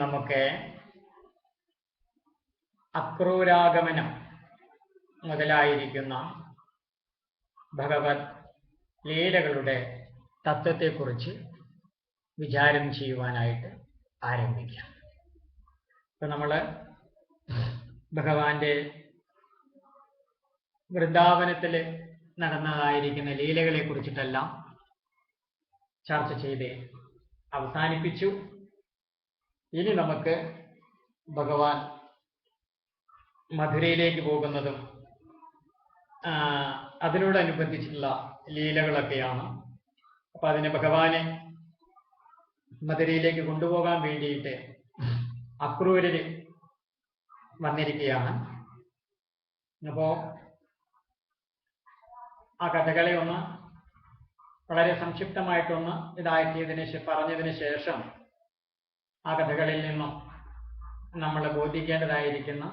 നമുക്ക് അക്രൂരാഗമനം മുതലായിരിക്കുന്ന ഭഗവത് ലീലകളുടെ തത്വത്തെക്കുറിച്ച് വിചാരം ചെയ്യുവാനായിട്ട് ആരംഭിക്കാം. ഇപ്പം നമ്മൾ ഭഗവാന്റെ വൃന്ദാവനത്തിൽ നടന്നതായിരിക്കുന്ന ലീലകളെ കുറിച്ചിട്ടെല്ലാം ചർച്ച ചെയ്ത് അവസാനിപ്പിച്ചു. ഇനി നമുക്ക് ഭഗവാൻ മധുരയിലേക്ക് പോകുന്നതും അതിനോടനുബന്ധിച്ചുള്ള ലീലകളൊക്കെയാണ്. അപ്പം അതിന് ഭഗവാനെ മധുരയിലേക്ക് കൊണ്ടുപോകാൻ വേണ്ടിയിട്ട് അക്രൂരർ വന്നിരിക്കുകയാണ്. അപ്പോൾ ആ കഥകളെ ഒന്ന് വളരെ സംക്ഷിപ്തമായിട്ടൊന്ന് പറഞ്ഞതിന് ശേഷം ആ കഥകളിൽ നിന്നും നമ്മൾ ബോധിക്കേണ്ടതായിരിക്കുന്ന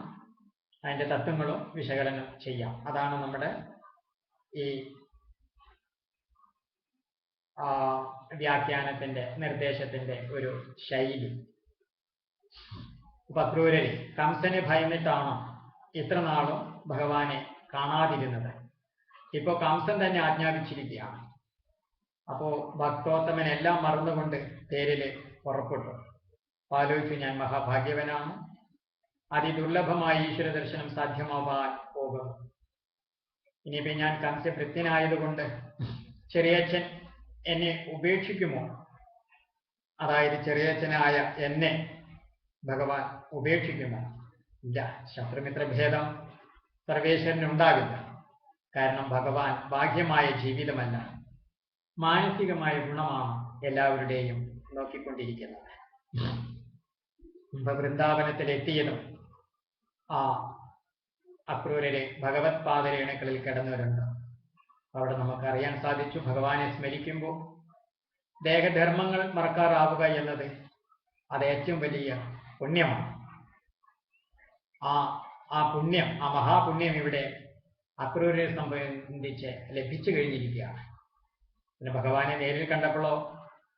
അതിൻ്റെ തത്വങ്ങളും വിശകലനം ചെയ്യാം. അതാണ് നമ്മുടെ ഈ വ്യാഖ്യാനത്തിൻ്റെ നിർദ്ദേശത്തിൻ്റെ ഒരു ശൈലി. അക്രൂരർ കംസനെ ഭയന്നിട്ടാണ് ഇത്ര നാളും ഭഗവാനെ കാണാതിരുന്നത്. ഇപ്പോൾ കംസൻ തന്നെ ആജ്ഞാപിച്ചിരിക്കുകയാണ്. അപ്പോൾ ഭക്തോത്തമനെല്ലാം മറന്നുകൊണ്ട് തേരിൽ പുറപ്പെട്ടു. ആലോചിച്ചു, ഞാൻ മഹാഭാഗ്യവനാണ്, അതിദുർലഭമായ ഈശ്വര ദർശനം സാധ്യമാവാൻ പോകുന്നു. ഇനിയിപ്പോൾ ഞാൻ കംസഭൃത്യനായതുകൊണ്ട് ചെറിയച്ഛൻ എന്നെ ഉപേക്ഷിക്കുമോ? അതായത് ചെറിയച്ഛനായ എന്നെ ഭഗവാൻ ഉപേക്ഷിക്കുമോ? ഇല്ല, ശത്രുമിത്രഭേദം സർവേശ്വരനുണ്ടാവില്ല. കാരണം ഭഗവാൻ ബാഹ്യമായ ജീവിതമല്ല, മാനസികമായ ഗുണമാണ് എല്ലാവരുടെയും നോക്കിക്കൊണ്ടിരിക്കുന്നത്. വൃന്ദാവനത്തിൽ എത്തിയതും ആ അക്രൂരരെ ഭഗവത് പാദരേണുക്കളിൽ കിടന്നവരുണ്ട്. അവിടെ നമുക്കറിയാൻ സാധിച്ചു, ഭഗവാനെ സ്മരിക്കുമ്പോൾ ദേഹധർമ്മങ്ങൾ മറക്കാറാവുക എന്നത് അത് ഏറ്റവും വലിയ പുണ്യമാണ്. ആ പുണ്യം, ആ മഹാപുണ്യം ഇവിടെ അക്രൂരരെ സംബന്ധിച്ച് ലഭിച്ചു കഴിഞ്ഞിരിക്കുകയാണ്. പിന്നെ ഭഗവാനെ നേരിൽ കണ്ടപ്പോഴോ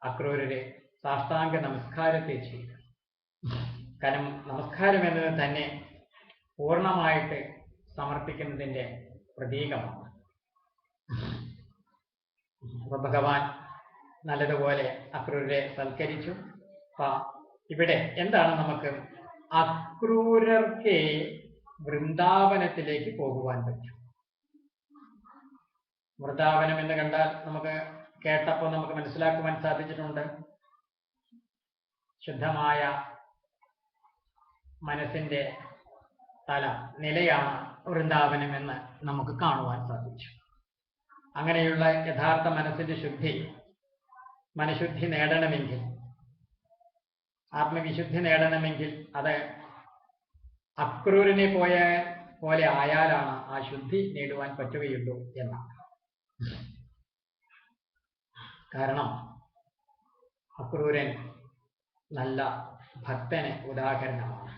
അക്രൂരര് സാഷ്ടാംഗ നമസ്കാരത്തെ ചെയ്തു. കാരണം നമസ്കാരം എന്നത് തന്നെ പൂർണ്ണമായിട്ട് സമർപ്പിക്കുന്നതിൻ്റെ പ്രതീകമാണ്. അപ്പൊ ഭഗവാൻ നല്ലതുപോലെ അക്രൂരരെ സൽക്കരിച്ചു. ഇവിടെ എന്താണ് നമുക്ക് അക്രൂരർക്ക് വൃന്ദാവനത്തിലേക്ക് പോകുവാൻ പറ്റും. വൃന്ദാവനം എന്ന് കണ്ടാൽ നമുക്ക് കേട്ടപ്പോൾ നമുക്ക് മനസ്സിലാക്കുവാൻ സാധിച്ചിട്ടുണ്ട്, ശുദ്ധമായ മനസ്സിന്റെ നിലയാണ് വൃന്ദാവനം എന്ന് നമുക്ക് കാണുവാൻ സാധിച്ചു. അങ്ങനെയുള്ള യഥാർത്ഥ മനസ്സിന്റെ മനഃശുദ്ധി നേടണമെങ്കിൽ, ആത്മവിശുദ്ധി നേടണമെങ്കിൽ അത് അക്രൂരനെ പോലെ ആയാലാണ് ആ ശുദ്ധി നേടുവാൻ പറ്റുകയുള്ളൂ എന്നാണ്. കാരണം അക്രൂരൻ നല്ല ഭക്തന് ഉദാഹരണമാണ്.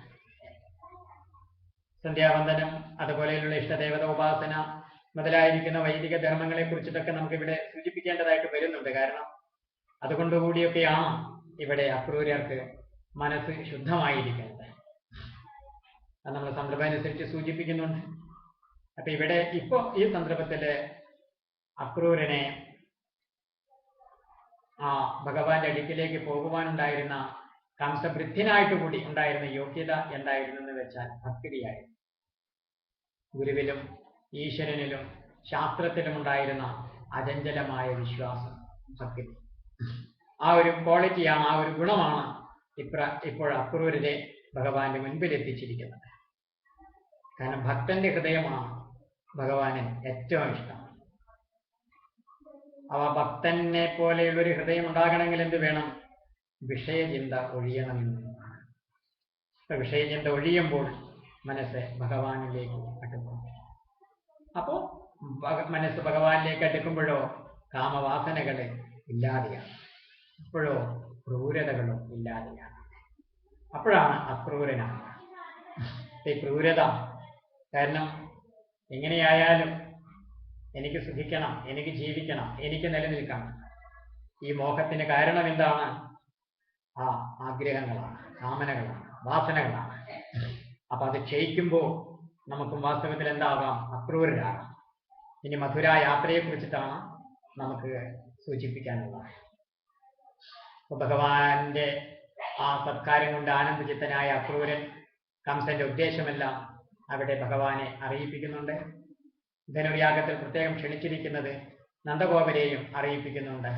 സന്ധ്യാവന്ദനം, അതുപോലെയുള്ള ഇഷ്ടദേവത ഉപാസന മുതലായിരിക്കുന്ന വൈദിക ധർമ്മങ്ങളെ കുറിച്ചിട്ടൊക്കെ നമുക്കിവിടെ സൂചിപ്പിക്കേണ്ടതായിട്ട് വരുന്നുണ്ട്. കാരണം അതുകൊണ്ടുകൂടിയൊക്കെയാണ് ഇവിടെ അക്രൂരർക്ക് മനസ്സ് ശുദ്ധമായിരിക്കുന്നത്. അത് നമ്മൾ സന്ദർഭം അനുസരിച്ച് സൂചിപ്പിക്കുന്നുണ്ട്. അപ്പൊ ഇവിടെ ഇപ്പൊ ഈ സന്ദർഭത്തില് അക്രൂരനെ ഭഗവാന്റെ അടുക്കിലേക്ക് പോകുവാനുണ്ടായിരുന്ന കംസഭൃത്യനായിട്ട് കൂടി ഉണ്ടായിരുന്ന യോഗ്യത എന്തായിരുന്നു എന്ന് വെച്ചാൽ ഭക്തിയായിരുന്നു. ഗുരുവിലും ഈശ്വരനിലും ശാസ്ത്രത്തിലും ഉണ്ടായിരുന്ന അചഞ്ചലമായ വിശ്വാസം, ഭക്തി. ആ ഒരു ക്വാളിറ്റിയാണ്, ആ ഒരു ഗുണമാണ് ഇപ്പോൾ അക്രൂരരെ ഭഗവാന്റെ മുൻപിൽ എത്തിച്ചിരിക്കുന്നത്. കാരണം ഭക്തന്റെ ഹൃദയമാണ് ഭഗവാന് ഏറ്റവും ഇഷ്ടം. ഭക്തനെ പോലെയുള്ളൊരു ഹൃദയം ഉണ്ടാകണമെങ്കിൽ എന്ത് വേണം? വിഷയചിന്ത ഒഴിയണമെന്നാണ്. വിഷയചിന്ത ഒഴിയുമ്പോൾ മനസ്സ് ഭഗവാനിലേക്ക് അടുക്കും. അപ്പോൾ മനസ്സ് ഭഗവാനിലേക്ക് അടുക്കുമ്പോഴോ കാമവാസനകള് ഇല്ലാതെയാണ്, അപ്പോഴോ ക്രൂരതകളും ഇല്ലാതെയാണ്. അപ്പോഴാണ് അക്രൂരനാണ്. ഈ ക്രൂരത കാരണം എങ്ങനെയായാലും എനിക്ക് സുഖിക്കണം, എനിക്ക് ജീവിക്കണം, എനിക്ക് നിലനിൽക്കണം. ഈ മോഹത്തിന് കാരണം എന്താണ്? ആ ആഗ്രഹങ്ങളാണ്, കാമനകളാണ്, വാസനകളാണ്. അപ്പൊ അത് ക്ഷയിക്കുമ്പോൾ നമുക്കും വാസ്തവത്തിൽ എന്താകാം? അക്രൂരരാകാം. ഇനി മധുര യാത്രയെ കുറിച്ചിട്ടാണ് നമുക്ക് സൂചിപ്പിക്കാനുള്ളത്. അപ്പൊ ഭഗവാന്റെ ആ സത്കാരം കൊണ്ട് ആനന്ദചിത്തനായ അക്രൂരൻ കംസന്റെ ഉദ്ദേശമെല്ലാം അവിടെ ഭഗവാനെ അറിയിപ്പിക്കുന്നുണ്ട്. ധനുർയാഗത്തിൽ പ്രത്യേകം ക്ഷണിച്ചിരിക്കുന്നത് നന്ദഗോപരെയും അറിയിപ്പിക്കുന്നുണ്ട്.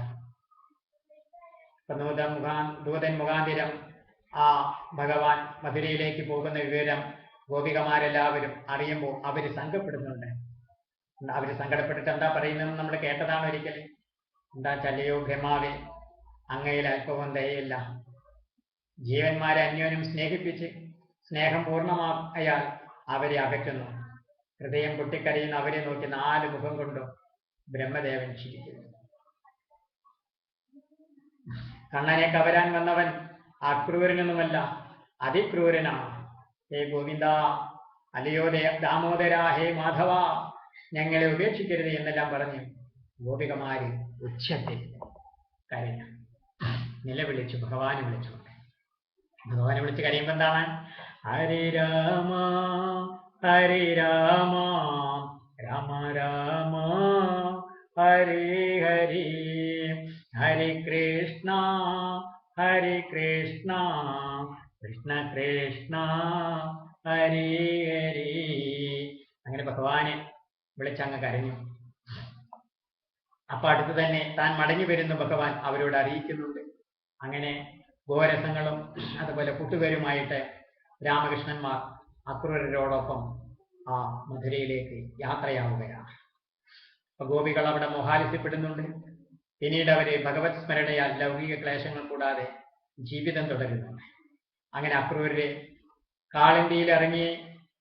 ദൂതൻ മുഖാന്തിരം ആ ഭഗവാൻ മധുരയിലേക്ക് പോകുന്ന വിവരം ഗോപികമാരെല്ലാവരും അറിയുമ്പോൾ അവര് സങ്കടപ്പെടുന്നുണ്ട്. അവര് സങ്കടപ്പെട്ടിട്ട് എന്താ പറയുന്നതെന്ന് നമ്മൾ കേട്ടതാണ് ഒരിക്കൽ. എന്താ ചല്ലയോ ഭ്രമാവേ, അങ്ങയിൽ അല്പവും ദയയില്ല. ജീവന്മാരെ അന്യോന്യം സ്നേഹിപ്പിച്ച് സ്നേഹം പൂർണ്ണമായാൽ അവരെ അകറ്റുന്നു. ഹൃദയം പൊട്ടിക്കരയുന്ന അവരെ നോക്കി 4 മുഖം കൊണ്ടും ബ്രഹ്മദേവൻ ചിരിക്കുന്നു. കണ്ണനെ കവരാൻ വന്നവൻ അക്രൂരനൊന്നുമല്ല, അതിക്രൂരനാണ്. ഹേ ഗോവിന്ദ, അല്ലയോ ദാമോദര, ഹേ മാധവ, ഞങ്ങളെ ഉപേക്ഷിക്കരുത് എന്നെല്ലാം പറഞ്ഞു ഗോപികമാര് ഉച്ചത്തിൽ കരഞ്ഞു, നിലവിളിച്ചു, ഭഗവാനെ വിളിച്ചുകൊണ്ട്. ഭഗവാനെ വിളിച്ച് കരയുമ്പോ എന്താണ്? ഹരി രാമ ഹരി രാമ രാമ രാമ ഹരി ഹരി ഹരി കൃഷ്ണ കൃഷ്ണ കൃഷ്ണ ഹരി ഹരി. അങ്ങനെ ഭഗവാനെ വിളിച്ചങ്ങ് കരഞ്ഞു. അപ്പൊ അടുത്ത് തന്നെ താൻ മടങ്ങി വരുന്ന ഭഗവാൻ അവരോട് അറിയിക്കുന്നുണ്ട്. അങ്ങനെ ഗോരസങ്ങളും അതുപോലെ കൂട്ടുകാരുമായിട്ട് രാമകൃഷ്ണന്മാർ അക്രൂരരോടൊപ്പം ആ മധുരയിലേക്ക് യാത്രയാവുകയാണ്. അപ്പൊ ഗോപികൾ അവിടെ മോഹാലിസ്യപ്പെടുന്നുണ്ട്. പിന്നീട് അവര് ഭഗവത് സ്മരണയാൽ ലൗകിക ക്ലേശങ്ങൾ കൂടാതെ ജീവിതം തുടരുന്നുണ്ട്. അങ്ങനെ അക്രൂരരെ കാളിന്തിയിൽ ഇറങ്ങി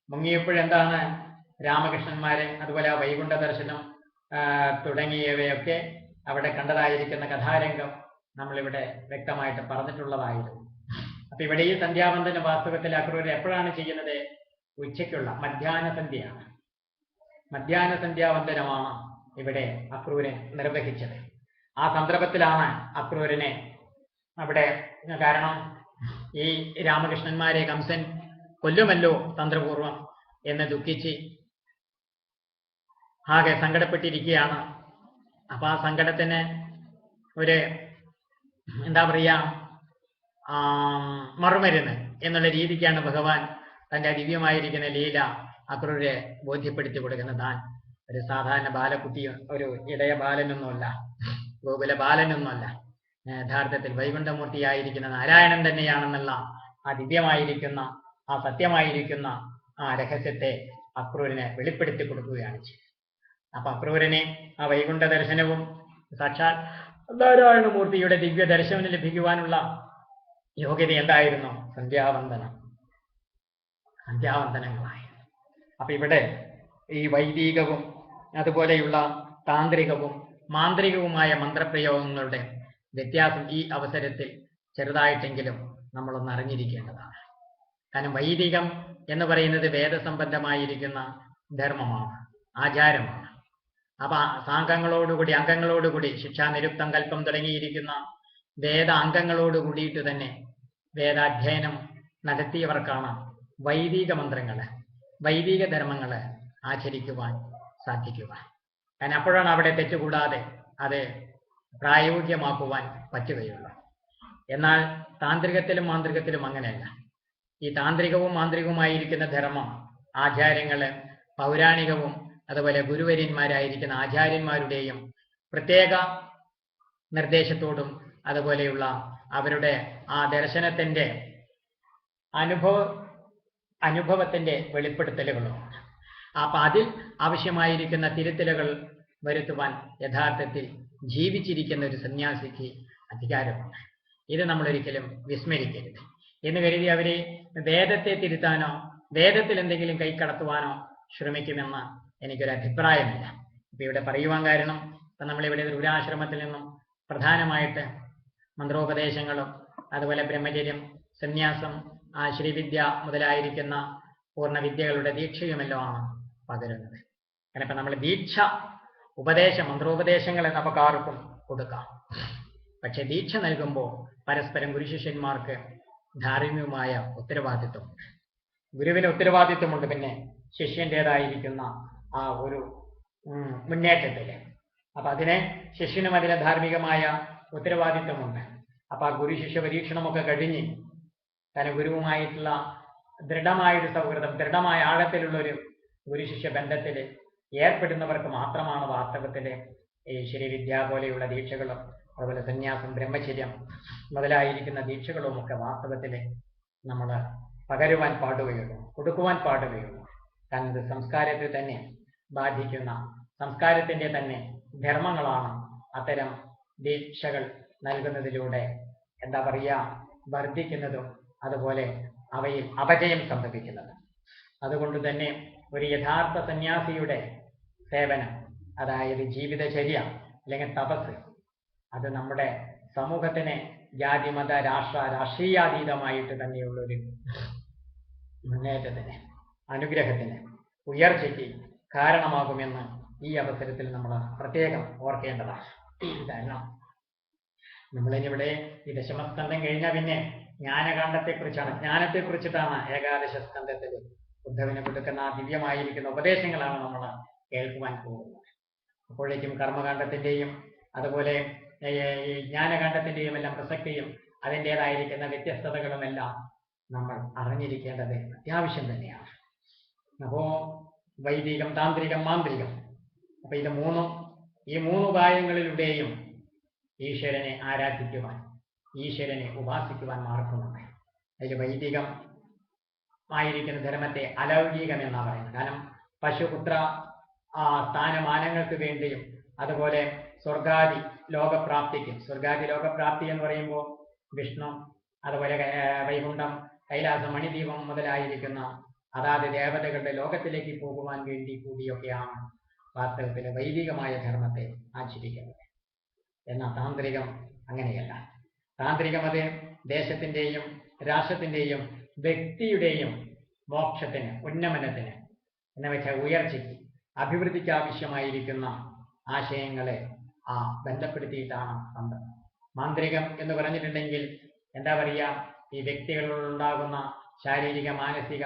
മുങ്ങിയപ്പോഴെന്താണ് രാമകൃഷ്ണന്മാരെ അതുപോലെ ആ വൈകുണ്ഠ ദർശനം തുടങ്ങിയവയൊക്കെ അവിടെ കണ്ടതായിരിക്കുന്ന കഥാരംഗം നമ്മളിവിടെ വ്യക്തമായിട്ട് പറഞ്ഞിട്ടുള്ളതായിരുന്നു. അപ്പൊ ഇവിടെ ഈ സന്ധ്യാവന്തന വാസ്തവത്തിൽ അക്രൂരർ എപ്പോഴാണ് ചെയ്യുന്നത്? ഉച്ചയ്ക്കുള്ള മധ്യാഹ്ന സന്ധ്യയാണ്. മധ്യാഹ്ന സന്ധ്യാവന്തനമാണ് ഇവിടെ അക്രൂരൻ നിർവഹിച്ചത്. ആ സന്ദർഭത്തിലാണ് അക്രൂരനെ അവിടെ, കാരണം ഈ രാമകൃഷ്ണന്മാരെ കംസൻ കൊല്ലുമല്ലോ തന്ത്രപൂർവം എന്ന് ദുഃഖിച്ച് ആകെ സങ്കടപ്പെട്ടിരിക്കുകയാണ്. അപ്പൊ ആ സങ്കടത്തിന് ഒരു എന്താ പറയാ മറുമരുന്ന് എന്നുള്ള രീതിക്കാണ് ഭഗവാൻ തന്റെ ദിവ്യമായിരിക്കുന്ന ലീല അക്രൂരെ ബോധ്യപ്പെടുത്തി കൊടുക്കുന്നത്. താൻ ഒരു സാധാരണ ബാലക്കുട്ടിയോ ഒരു ഇടയ ബാലനൊന്നുമല്ല, ഗോകുല ബാലനൊന്നുമല്ല, യഥാർത്ഥത്തിൽ വൈകുണ്ഠമൂർത്തിയായിരിക്കുന്ന നാരായണൻ തന്നെയാണെന്നുള്ള ആ ദിവ്യമായിരിക്കുന്ന ആ സത്യമായിരിക്കുന്ന ആ രഹസ്യത്തെ അക്രൂരനെ വെളിപ്പെടുത്തി കൊടുക്കുകയാണ് ചെയ്തത്. അപ്പൊ അക്രൂരനെ ആ വൈകുണ്ഠ ദർശനവും സാക്ഷാൽ നാരായണമൂർത്തിയുടെ ദിവ്യ ദർശനം ലഭിക്കുവാനുള്ള യോഗ്യത എന്തായിരുന്നു? സന്ധ്യാവന്തനങ്ങളായിരുന്നു. അപ്പൊ ഇവിടെ ഈ വൈദികവും അതുപോലെയുള്ള താന്ത്രികവും മാന്ത്രികവുമായ മന്ത്രപ്രയോഗങ്ങളുടെ വ്യത്യാസം ഈ അവസരത്തിൽ ചെറുതായിട്ടെങ്കിലും നമ്മളൊന്ന് അറിഞ്ഞിരിക്കേണ്ടതാണ്. കാരണം വൈദികം എന്ന് പറയുന്നത് വേദസംബന്ധമായിരിക്കുന്ന ധർമ്മമാണ്, ആചാരമാണ്. അപ്പൊ അംഗങ്ങളോടുകൂടി ശിക്ഷാ, നിരുക്തം, കൽപ്പം തുടങ്ങിയിരിക്കുന്ന വേദ അംഗങ്ങളോട് കൂടിയിട്ട് തന്നെ വേദാധ്യയനം നടത്തിയവർക്കാണ് വൈദിക മന്ത്രങ്ങള്, വൈദിക ധർമ്മങ്ങള് ആചരിക്കുവാൻ സാധിക്കുക. കാരണം അപ്പോഴാണ് അവിടെ തെറ്റുകൂടാതെ അത് പ്രായോഗികമാക്കുവാൻ പറ്റുകയുള്ളൂ. എന്നാൽ താന്ത്രികത്തിലും മാന്ത്രികത്തിലും അങ്ങനെയല്ല. ഈ താന്ത്രികവും മാന്ത്രികവുമായിരിക്കുന്ന ധർമ്മം, ആചാരങ്ങള് പൗരാണികവും അതുപോലെ ഗുരുവര്യന്മാരായിരിക്കുന്ന ആചാര്യന്മാരുടെയും പ്രത്യേക നിർദ്ദേശത്തോടും അതുപോലെയുള്ള അവരുടെ ആ ദർശനത്തിന്റെ അനുഭവത്തിന്റെ വെളിപ്പെടുത്തലുകളുമാണ്. അപ്പൊ അതിൽ ആവശ്യമായിരിക്കുന്ന തിരുത്തലുകൾ വരുത്തുവാൻ യഥാർത്ഥത്തിൽ ജീവിച്ചിരിക്കുന്ന ഒരു സന്യാസിക്ക് അധികാരമുണ്ട്. ഇത് നമ്മളൊരിക്കലും വിസ്മരിക്കരുത്. എന്ന് കരുതി അവര് വേദത്തെ തിരുത്താനോ വേദത്തിൽ എന്തെങ്കിലും കൈക്കടത്തുവാനോ ശ്രമിക്കുമെന്ന് എനിക്കൊരു അഭിപ്രായമില്ല. ഇപ്പൊ ഇവിടെ പറയുവാൻ കാരണം, ഇപ്പൊ നമ്മളിവിടെ ദ്രുരാശ്രമത്തിൽ നിന്നും പ്രധാനമായിട്ട് മന്ത്രോപദേശങ്ങളും അതുപോലെ ബ്രഹ്മചര്യം, സന്യാസം, ശ്രീവിദ്യ മുതലായിരിക്കുന്ന പൂർണ്ണവിദ്യകളുടെ ദീക്ഷയുമെല്ലാമാണ് പകരുന്നത്. കാരണം ഇപ്പൊ നമ്മൾ ദീക്ഷ മന്ത്രോപദേശങ്ങളെ നമുക്ക് ആർക്കും കൊടുക്കാം. പക്ഷെ ദീക്ഷ നൽകുമ്പോൾ പരസ്പരം ഗുരുശിഷ്യന്മാർക്ക് ധാർമ്മികമായ ഉത്തരവാദിത്വമുണ്ട്. ഗുരുവിന് ഉത്തരവാദിത്വമുണ്ട്, പിന്നെ ശിഷ്യൻ്റെതായിരിക്കുന്ന ആ ഒരു മുന്നേറ്റത്തില്. അപ്പൊ അതിനെ ശിഷ്യനും അതിന് ധാർമ്മികമായ ഉത്തരവാദിത്വമുണ്ട്. അപ്പൊ ആ ഗുരു ശിഷ്യ പരീക്ഷണമൊക്കെ കഴിഞ്ഞ് തന്നെ ഗുരുവുമായിട്ടുള്ള ദൃഢമായൊരു സൗഹൃദം, ദൃഢമായ ആഴത്തിലുള്ള ഒരു ഗുരുശിഷ്യ ബന്ധത്തിൽ ഏർപ്പെടുന്നവർക്ക് മാത്രമാണ് വാസ്തവത്തില് ഈ ശ്രീവിദ്യ പോലെയുള്ള ദീക്ഷകളും അതുപോലെ സന്യാസം, ബ്രഹ്മചര്യം മുതലായിരിക്കുന്ന ദീക്ഷകളും ഒക്കെ വാസ്തവത്തില് നമ്മൾ പകരുവാൻ പാടുകയുള്ളൂ, കൊടുക്കുവാൻ പാടുകയുള്ളൂ. കാരണം ഇത് സംസ്കാരത്തെ തന്നെ ബാധിക്കുന്ന, സംസ്കാരത്തിന്റെ തന്നെ ധർമ്മങ്ങളാണ് അത്തരം ദീക്ഷകൾ നൽകുന്നതിലൂടെ എന്താ പറയുക വർദ്ധിക്കുന്നതും അതുപോലെ അവയിൽ അപജയം സംഭവിക്കുന്നത്. അതുകൊണ്ട് തന്നെ ഒരു യഥാർത്ഥ സന്യാസിയുടെ സേവനം, അതായത് ജീവിതചര്യ അല്ലെങ്കിൽ തപസ്, അത് നമ്മുടെ സമൂഹത്തിന് ജാതി മത രാഷ്ട്രീയാതീതമായിട്ട് തന്നെയുള്ളൊരു മുന്നേറ്റത്തിന്, അനുഗ്രഹത്തിന്, ഉയർച്ചയ്ക്ക് കാരണമാകുമെന്ന് ഈ അവസരത്തിൽ നമ്മൾ പ്രത്യേകം ഓർക്കേണ്ടതാണ്. കാരണം നമ്മളിനിവിടെ ഈ ദശമസ്കന്ധം കഴിഞ്ഞാൽ പിന്നെ ജ്ഞാനകാണ്ഡത്തെക്കുറിച്ചാണ്, ജ്ഞാനത്തെക്കുറിച്ചിട്ടാണ് ഏകാദശ സ്കന്ധത്തിൽ ഉദ്ധവിനെ കൊടുക്കുന്ന ആ ദിവ്യമായിരിക്കുന്ന ഉപദേശങ്ങളാണ് നമ്മൾ കേൾക്കുവാൻ പോകുന്നത്. അപ്പോഴേക്കും കർമ്മകാണ്ഡത്തിന്റെയും അതുപോലെ ഈ ജ്ഞാനകാണ്ഡത്തിന്റെയും എല്ലാം പ്രസക്തിയും അതിൻ്റെതായിരിക്കുന്ന വ്യത്യസ്തതകളുമെല്ലാം നമ്മൾ അറിഞ്ഞിരിക്കേണ്ടത് അത്യാവശ്യം തന്നെയാണ്. അപ്പോ വൈദികം, താന്ത്രികം, മാന്ത്രികം, അപ്പൊ ഇത് മൂന്നും, ഈ മൂന്ന് ഉപായങ്ങളിലൂടെയും ഈശ്വരനെ ആരാധിക്കുവാൻ, ഈശ്വരനെ ഉപാസിക്കുവാൻ മാർഗമുണ്ട്. അതിൽ വൈദികം ആയിരിക്കുന്ന ധർമ്മത്തെ അലൗകികം എന്നാണ് പറയുന്നത്. കാരണം പശുപുത്ര സ്ഥാനമാനങ്ങൾക്ക് വേണ്ടിയും അതുപോലെ സ്വർഗാദി ലോകപ്രാപ്തിക്കും, സ്വർഗാദി ലോകപ്രാപ്തി എന്ന് പറയുമ്പോൾ വിഷ്ണു, അതുപോലെ വൈകുണ്ഠം, കൈലാസം, മണിദീപം മുതലായിരിക്കുന്ന അതാത് ദേവതകളുടെ ലോകത്തിലേക്ക് പോകുവാൻ വേണ്ടി കൂടിയൊക്കെയാണ് വാസ്തവത്തിൽ വൈദികമായ ധർമ്മത്തെ ആചരിക്കുന്നത്. എന്നാൽ താന്ത്രികം അങ്ങനെയല്ല. താന്ത്രികം അത് ദേശത്തിന്റെയും രാഷ്ട്രത്തിന്റെയും വ്യക്തിയുടെയും മോക്ഷത്തിന്, ഉന്നമനത്തിന് എന്ന് വെച്ചാൽ ഉയർച്ചയ്ക്ക്, അഭിവൃദ്ധിക്ക് ആവശ്യമായിരിക്കുന്ന ആശയങ്ങളെ ബന്ധപ്പെടുത്തിയിട്ടാണ് തന്ത്രം. മാന്ത്രികം എന്ന് പറഞ്ഞിട്ടുണ്ടെങ്കിൽ എന്താ പറയുക, ഈ വ്യക്തികളിലുണ്ടാകുന്ന ശാരീരിക മാനസിക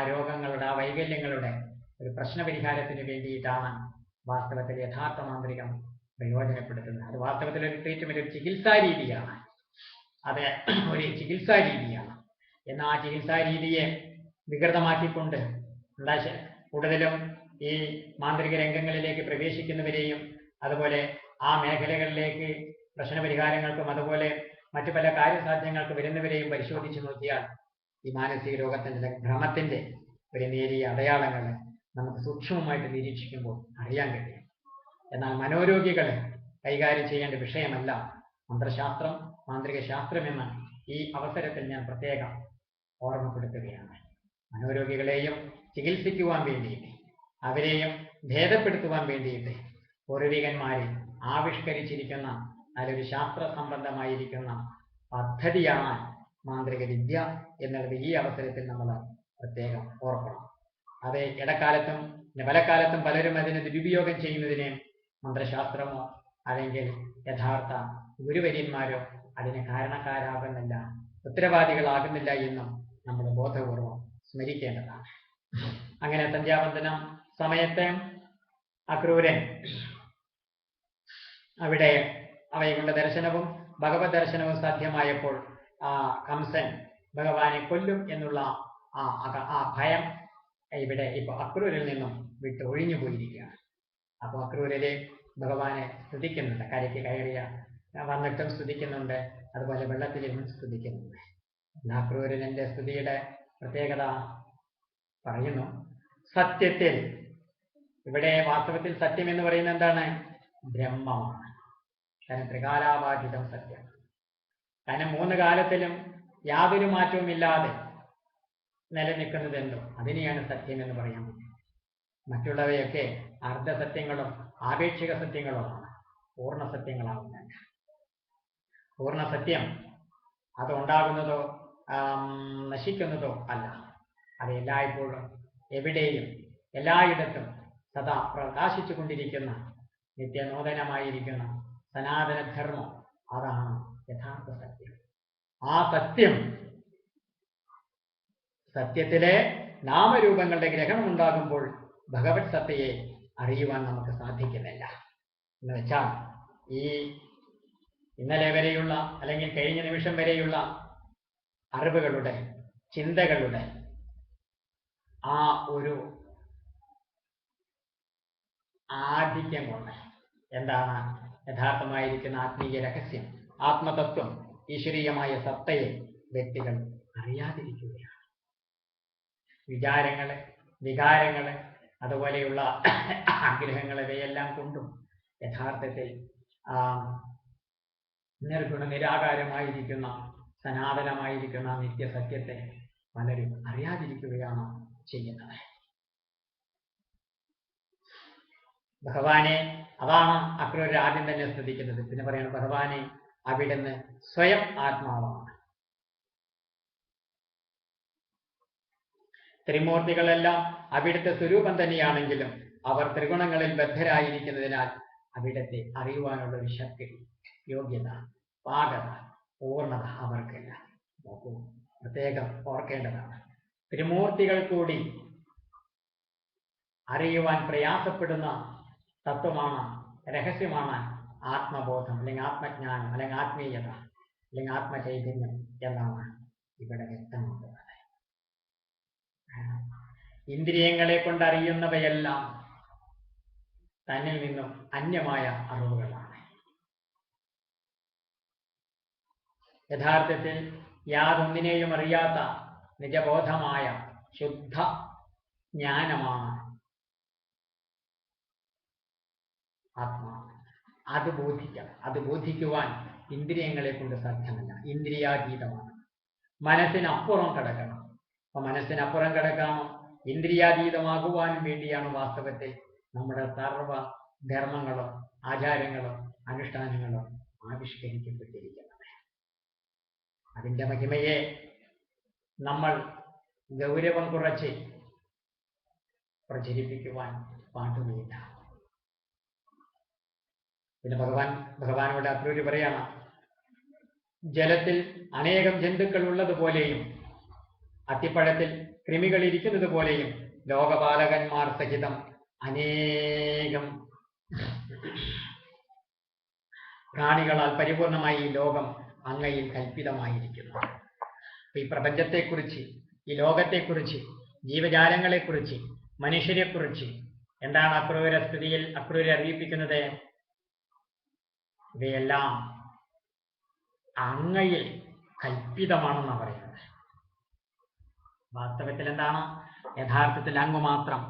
രോഗങ്ങളുടെ, വൈകല്യങ്ങളുടെ ഒരു പ്രശ്നപരിഹാരത്തിന് വേണ്ടിയിട്ടാണ് വാസ്തവത്തിൽ യഥാർത്ഥ മാന്ത്രികം പ്രയോജനപ്പെടുത്തുന്നത്. അത് വാസ്തവത്തിൽ ഒരു ട്രീറ്റ്മെന്റ്, ഒരു ചികിത്സാ രീതിയാണ്. അത് ഒരു ചികിത്സാ രീതിയാണ്. എന്നാൽ ആ ചികിത്സാ രീതിയെ വികൃതമാക്കിക്കൊണ്ട് എന്താ കൂടുതലും ഈ മാന്ത്രിക രംഗങ്ങളിലേക്ക് പ്രവേശിക്കുന്നവരെയും അതുപോലെ ആ മേഖലകളിലേക്ക് പ്രശ്നപരിഹാരങ്ങൾക്കും അതുപോലെ മറ്റു പല കാര്യസാധ്യങ്ങൾക്ക് വരുന്നവരെയും പരിശോധിച്ച് നോക്കിയാൽ ഈ മാനസിക രോഗത്തിന്റെ, ഭ്രമത്തിന്റെ ഒരു നേരിയ അടയാളങ്ങൾ നമുക്ക് സൂക്ഷ്മമായിട്ട് നിരീക്ഷിക്കുമ്പോൾ അറിയാൻ കഴിയും. എന്നാൽ മനോരോഗികളെ കൈകാര്യം ചെയ്യേണ്ട വിഷയമല്ല മന്ത്രശാസ്ത്രം, മാന്ത്രിക ശാസ്ത്രം എന്ന് ഈ അവസരത്തിൽ ഞാൻ പ്രത്യേകം ഓർമ്മപ്പെടുത്തുകയാണ്. മനോരോഗികളെയും ചികിത്സിക്കുവാൻ വേണ്ടിയിട്ട്, അവരെയും ഭേദപ്പെടുത്തുവാൻ വേണ്ടിയിട്ട് പൂർവികന്മാരെ ആവിഷ്കരിച്ചിരിക്കുന്ന നല്ലൊരു ശാസ്ത്ര സംബന്ധമായിരിക്കുന്ന പദ്ധതിയാണ് മാന്ത്രിക വിദ്യ എന്നുള്ളത് ഈ അവസരത്തിൽ നമ്മൾ പ്രത്യേകം ഓർക്കണം. അത് ഇടക്കാലത്തും പലകാലത്തും പലരും അതിനെ ദുരുപയോഗം ചെയ്യുന്നതിനെ മന്ത്രശാസ്ത്രമോ അല്ലെങ്കിൽ യഥാർത്ഥ ഗുരുവര്യന്മാരോ അതിന് കാരണക്കാരാകുന്നില്ല, ഉത്തരവാദികളാകുന്നില്ല എന്നും നമ്മൾ ബോധപൂർവം സ്മരിക്കേണ്ടതാണ്. അങ്ങനെ സന്ധ്യാവന്ദനം സമയത്ത് അക്രൂരൻ അവിടെ അവയുടെ ദർശനവും ഭഗവത് ദർശനവും സാധ്യമായപ്പോൾ കംസൻ ഭഗവാനെ കൊല്ലും എന്നുള്ള ആ ഭയം ഇവിടെ ഇപ്പൊ അക്രൂരിൽ നിന്നും വിട്ട് ഒഴിഞ്ഞു പോയിരിക്കുകയാണ്. അപ്പൊ അക്രൂരരെ ഭഗവാനെ സ്തുതിക്കുന്നുണ്ട്, കരയ്ക്ക് കയറിയ വന്നിട്ടും സ്തുതിക്കുന്നുണ്ട്, അതുപോലെ വെള്ളത്തിലിരുന്നും സ്തുതിക്കുന്നുണ്ട്. അക്രൂരന്റെ സ്തുതിയുടെ പ്രത്യേകത പറയുന്നു. സത്യത്തിൽ ഇവിടെ വാസ്തവത്തിൽ സത്യം എന്ന് പറയുന്നത് എന്താണ്? ബ്രഹ്മമാണ്. കാരണം ത്രികാലാബാധിതം സത്യം. കാരണം മൂന്ന് കാലത്തിലും യാതൊരു മാറ്റവുമില്ലാതെ നിലനിൽക്കുന്നത് എന്തോ അതിനെയാണ് സത്യം എന്ന് പറയാൻ പറ്റും. മറ്റുള്ളവയൊക്കെ അർദ്ധസത്യങ്ങളും ആപേക്ഷിക സത്യങ്ങളുമാണ്, പൂർണ്ണസത്യങ്ങളാകുന്നില്ല. പൂർണ്ണസത്യം അത് ഉണ്ടാകുന്നതോ നശിക്കുന്നതോ അല്ല. അത് എല്ലായ്പ്പോഴും എവിടെയും എല്ലായിടത്തും സദാ പ്രകാശിച്ചു കൊണ്ടിരിക്കുന്ന നിത്യനൂതനമായിരിക്കുന്ന സനാതനധർമ്മം, അതാണ് യഥാർത്ഥ സത്യം. ആ സത്യത്തിലെ നാമരൂപങ്ങളുടെ ഗ്രഹണം ഉണ്ടാകുമ്പോൾ ഭഗവത് സത്തയെ അറിയുവാൻ നമുക്ക് സാധിക്കുന്നില്ല. എന്ന് വെച്ചാൽ ഈ ഇന്നലെ വരെയുള്ള അല്ലെങ്കിൽ കഴിഞ്ഞ നിമിഷം വരെയുള്ള അറിവുകളുടെ, ചിന്തകളുടെ ആ ഒരു ആധിക്യം കൊണ്ട് എന്താണ് യഥാർത്ഥമായിരിക്കുന്ന ആത്മീയ രഹസ്യം, ആത്മതത്വം, ഈശ്വരീയമായ സത്തയെ വ്യക്തികൾ അറിയാതിരിക്കുകയാണ്. വിചാരങ്ങള്, വികാരങ്ങള്, അതുപോലെയുള്ള ആഗ്രഹങ്ങൾ ഇവയെല്ലാം കൊണ്ടും യഥാർത്ഥത്തിൽ നിർഗുണ നിരാകാരമായിരിക്കുന്ന സനാതനമായിരിക്കുന്ന നിത്യസത്യത്തെ പലരും അറിയാതിരിക്കുകയാണ് ചെയ്യുന്നത്. ഭഗവാനെ, അതാണ് അക്രൂരർ ആദ്യം തന്നെ സ്തുതിക്കുന്നത്. പിന്നെ പറയുന്നത് ഭഗവാനെ അവിടുന്ന് സ്വയം ആത്മാവാണ്. ത്രിമൂർത്തികളെല്ലാം അവിടുത്തെ സ്വരൂപം തന്നെയാണെങ്കിലും അവർ ത്രിഗുണങ്ങളിൽ ബദ്ധരായിരിക്കുന്നതിനാൽ അവിടത്തെ അറിയുവാനുള്ള ഒരു ശക്തി, യോഗ്യത, പാകത, പൂർണ്ണത അവർക്കില്ല. നോക്കൂ, പ്രത്യേകം ഓർക്കേണ്ടതാണ്. ത്രിമൂർത്തികൾ കൂടി അറിയുവാൻ പ്രയാസപ്പെടുന്ന തത്വമാണ്, രഹസ്യമാണ് ആത്മബോധം, അല്ലെങ്കിൽ ആത്മജ്ഞാനം, അല്ലെങ്കിൽ ആത്മീയത, അല്ലെങ്കിൽ ആത്മചൈതന്യം എന്നാണ് ഇവിടെ വ്യക്തമാക്കുന്നത്. ഇന്ദ്രിയങ്ങളെ കൊണ്ടറിയുന്നവയെല്ലാം തന്നിൽ നിന്നും അന്യമായ അറിവുകളാണ്. യഥാർത്ഥത്തിൽ യാതൊന്നിനെയും അറിയാത്ത നിജബോധമായ ശുദ്ധ ജ്ഞാനമാണ് ആത്മാവ്. അത് ബോധിക്കണം. അത് ബോധിക്കുവാൻ ഇന്ദ്രിയങ്ങളെ കൊണ്ട് സാധ്യമല്ല. ഇന്ദ്രിയാതീതമാണ്. മനസ്സിനപ്പുറം കിടക്കണം. അപ്പൊ മനസ്സിനപ്പുറം കിടക്കാമോ? ഇന്ദ്രിയാതീതമാകുവാനും വേണ്ടിയാണ് വാസ്തവത്തിൽ നമ്മുടെ സർവ ധർമ്മങ്ങളും ആചാരങ്ങളും അനുഷ്ഠാനങ്ങളും ആവിഷ്കരിക്കപ്പെട്ടിരിക്കുന്നത്. അതിൻ്റെ മഹിമയെ നമ്മൾ ഗൗരവം കുറച്ച് പ്രചരിപ്പിക്കുവാൻ പാടുമില്ല. പിന്നെ ഭഗവാനോട് അക്രൂര് പറയണം, ജലത്തിൽ അനേകം ജന്തുക്കൾ ഉള്ളതുപോലെയും അത്തിപ്പഴത്തിൽ കൃമികൾ ഇരിക്കുന്നത് പോലെയും ലോകപാലകന്മാർ സഹിതം അനേകം പ്രാണികളാൽ പരിപൂർണമായി ഈ ലോകം അങ്ങയിൽ കൽപ്പിതമായിരിക്കുന്നു. ഈ പ്രപഞ്ചത്തെക്കുറിച്ച്, ഈ ലോകത്തെക്കുറിച്ച്, ജീവജാലങ്ങളെക്കുറിച്ച്, മനുഷ്യരെക്കുറിച്ച് എന്താണ് അക്രൂര സ്ഥിതിയിൽ അക്രൂരെ അറിയിപ്പിക്കുന്നത്? ഇവയെല്ലാം അങ്ങയിൽ കൽപ്പിതമാണെന്നാണ് പറയുന്നത്. വാസ്തവത്തിൽ എന്താണ്? യഥാർത്ഥത്തിൽ അങ്ങ് മാത്രം,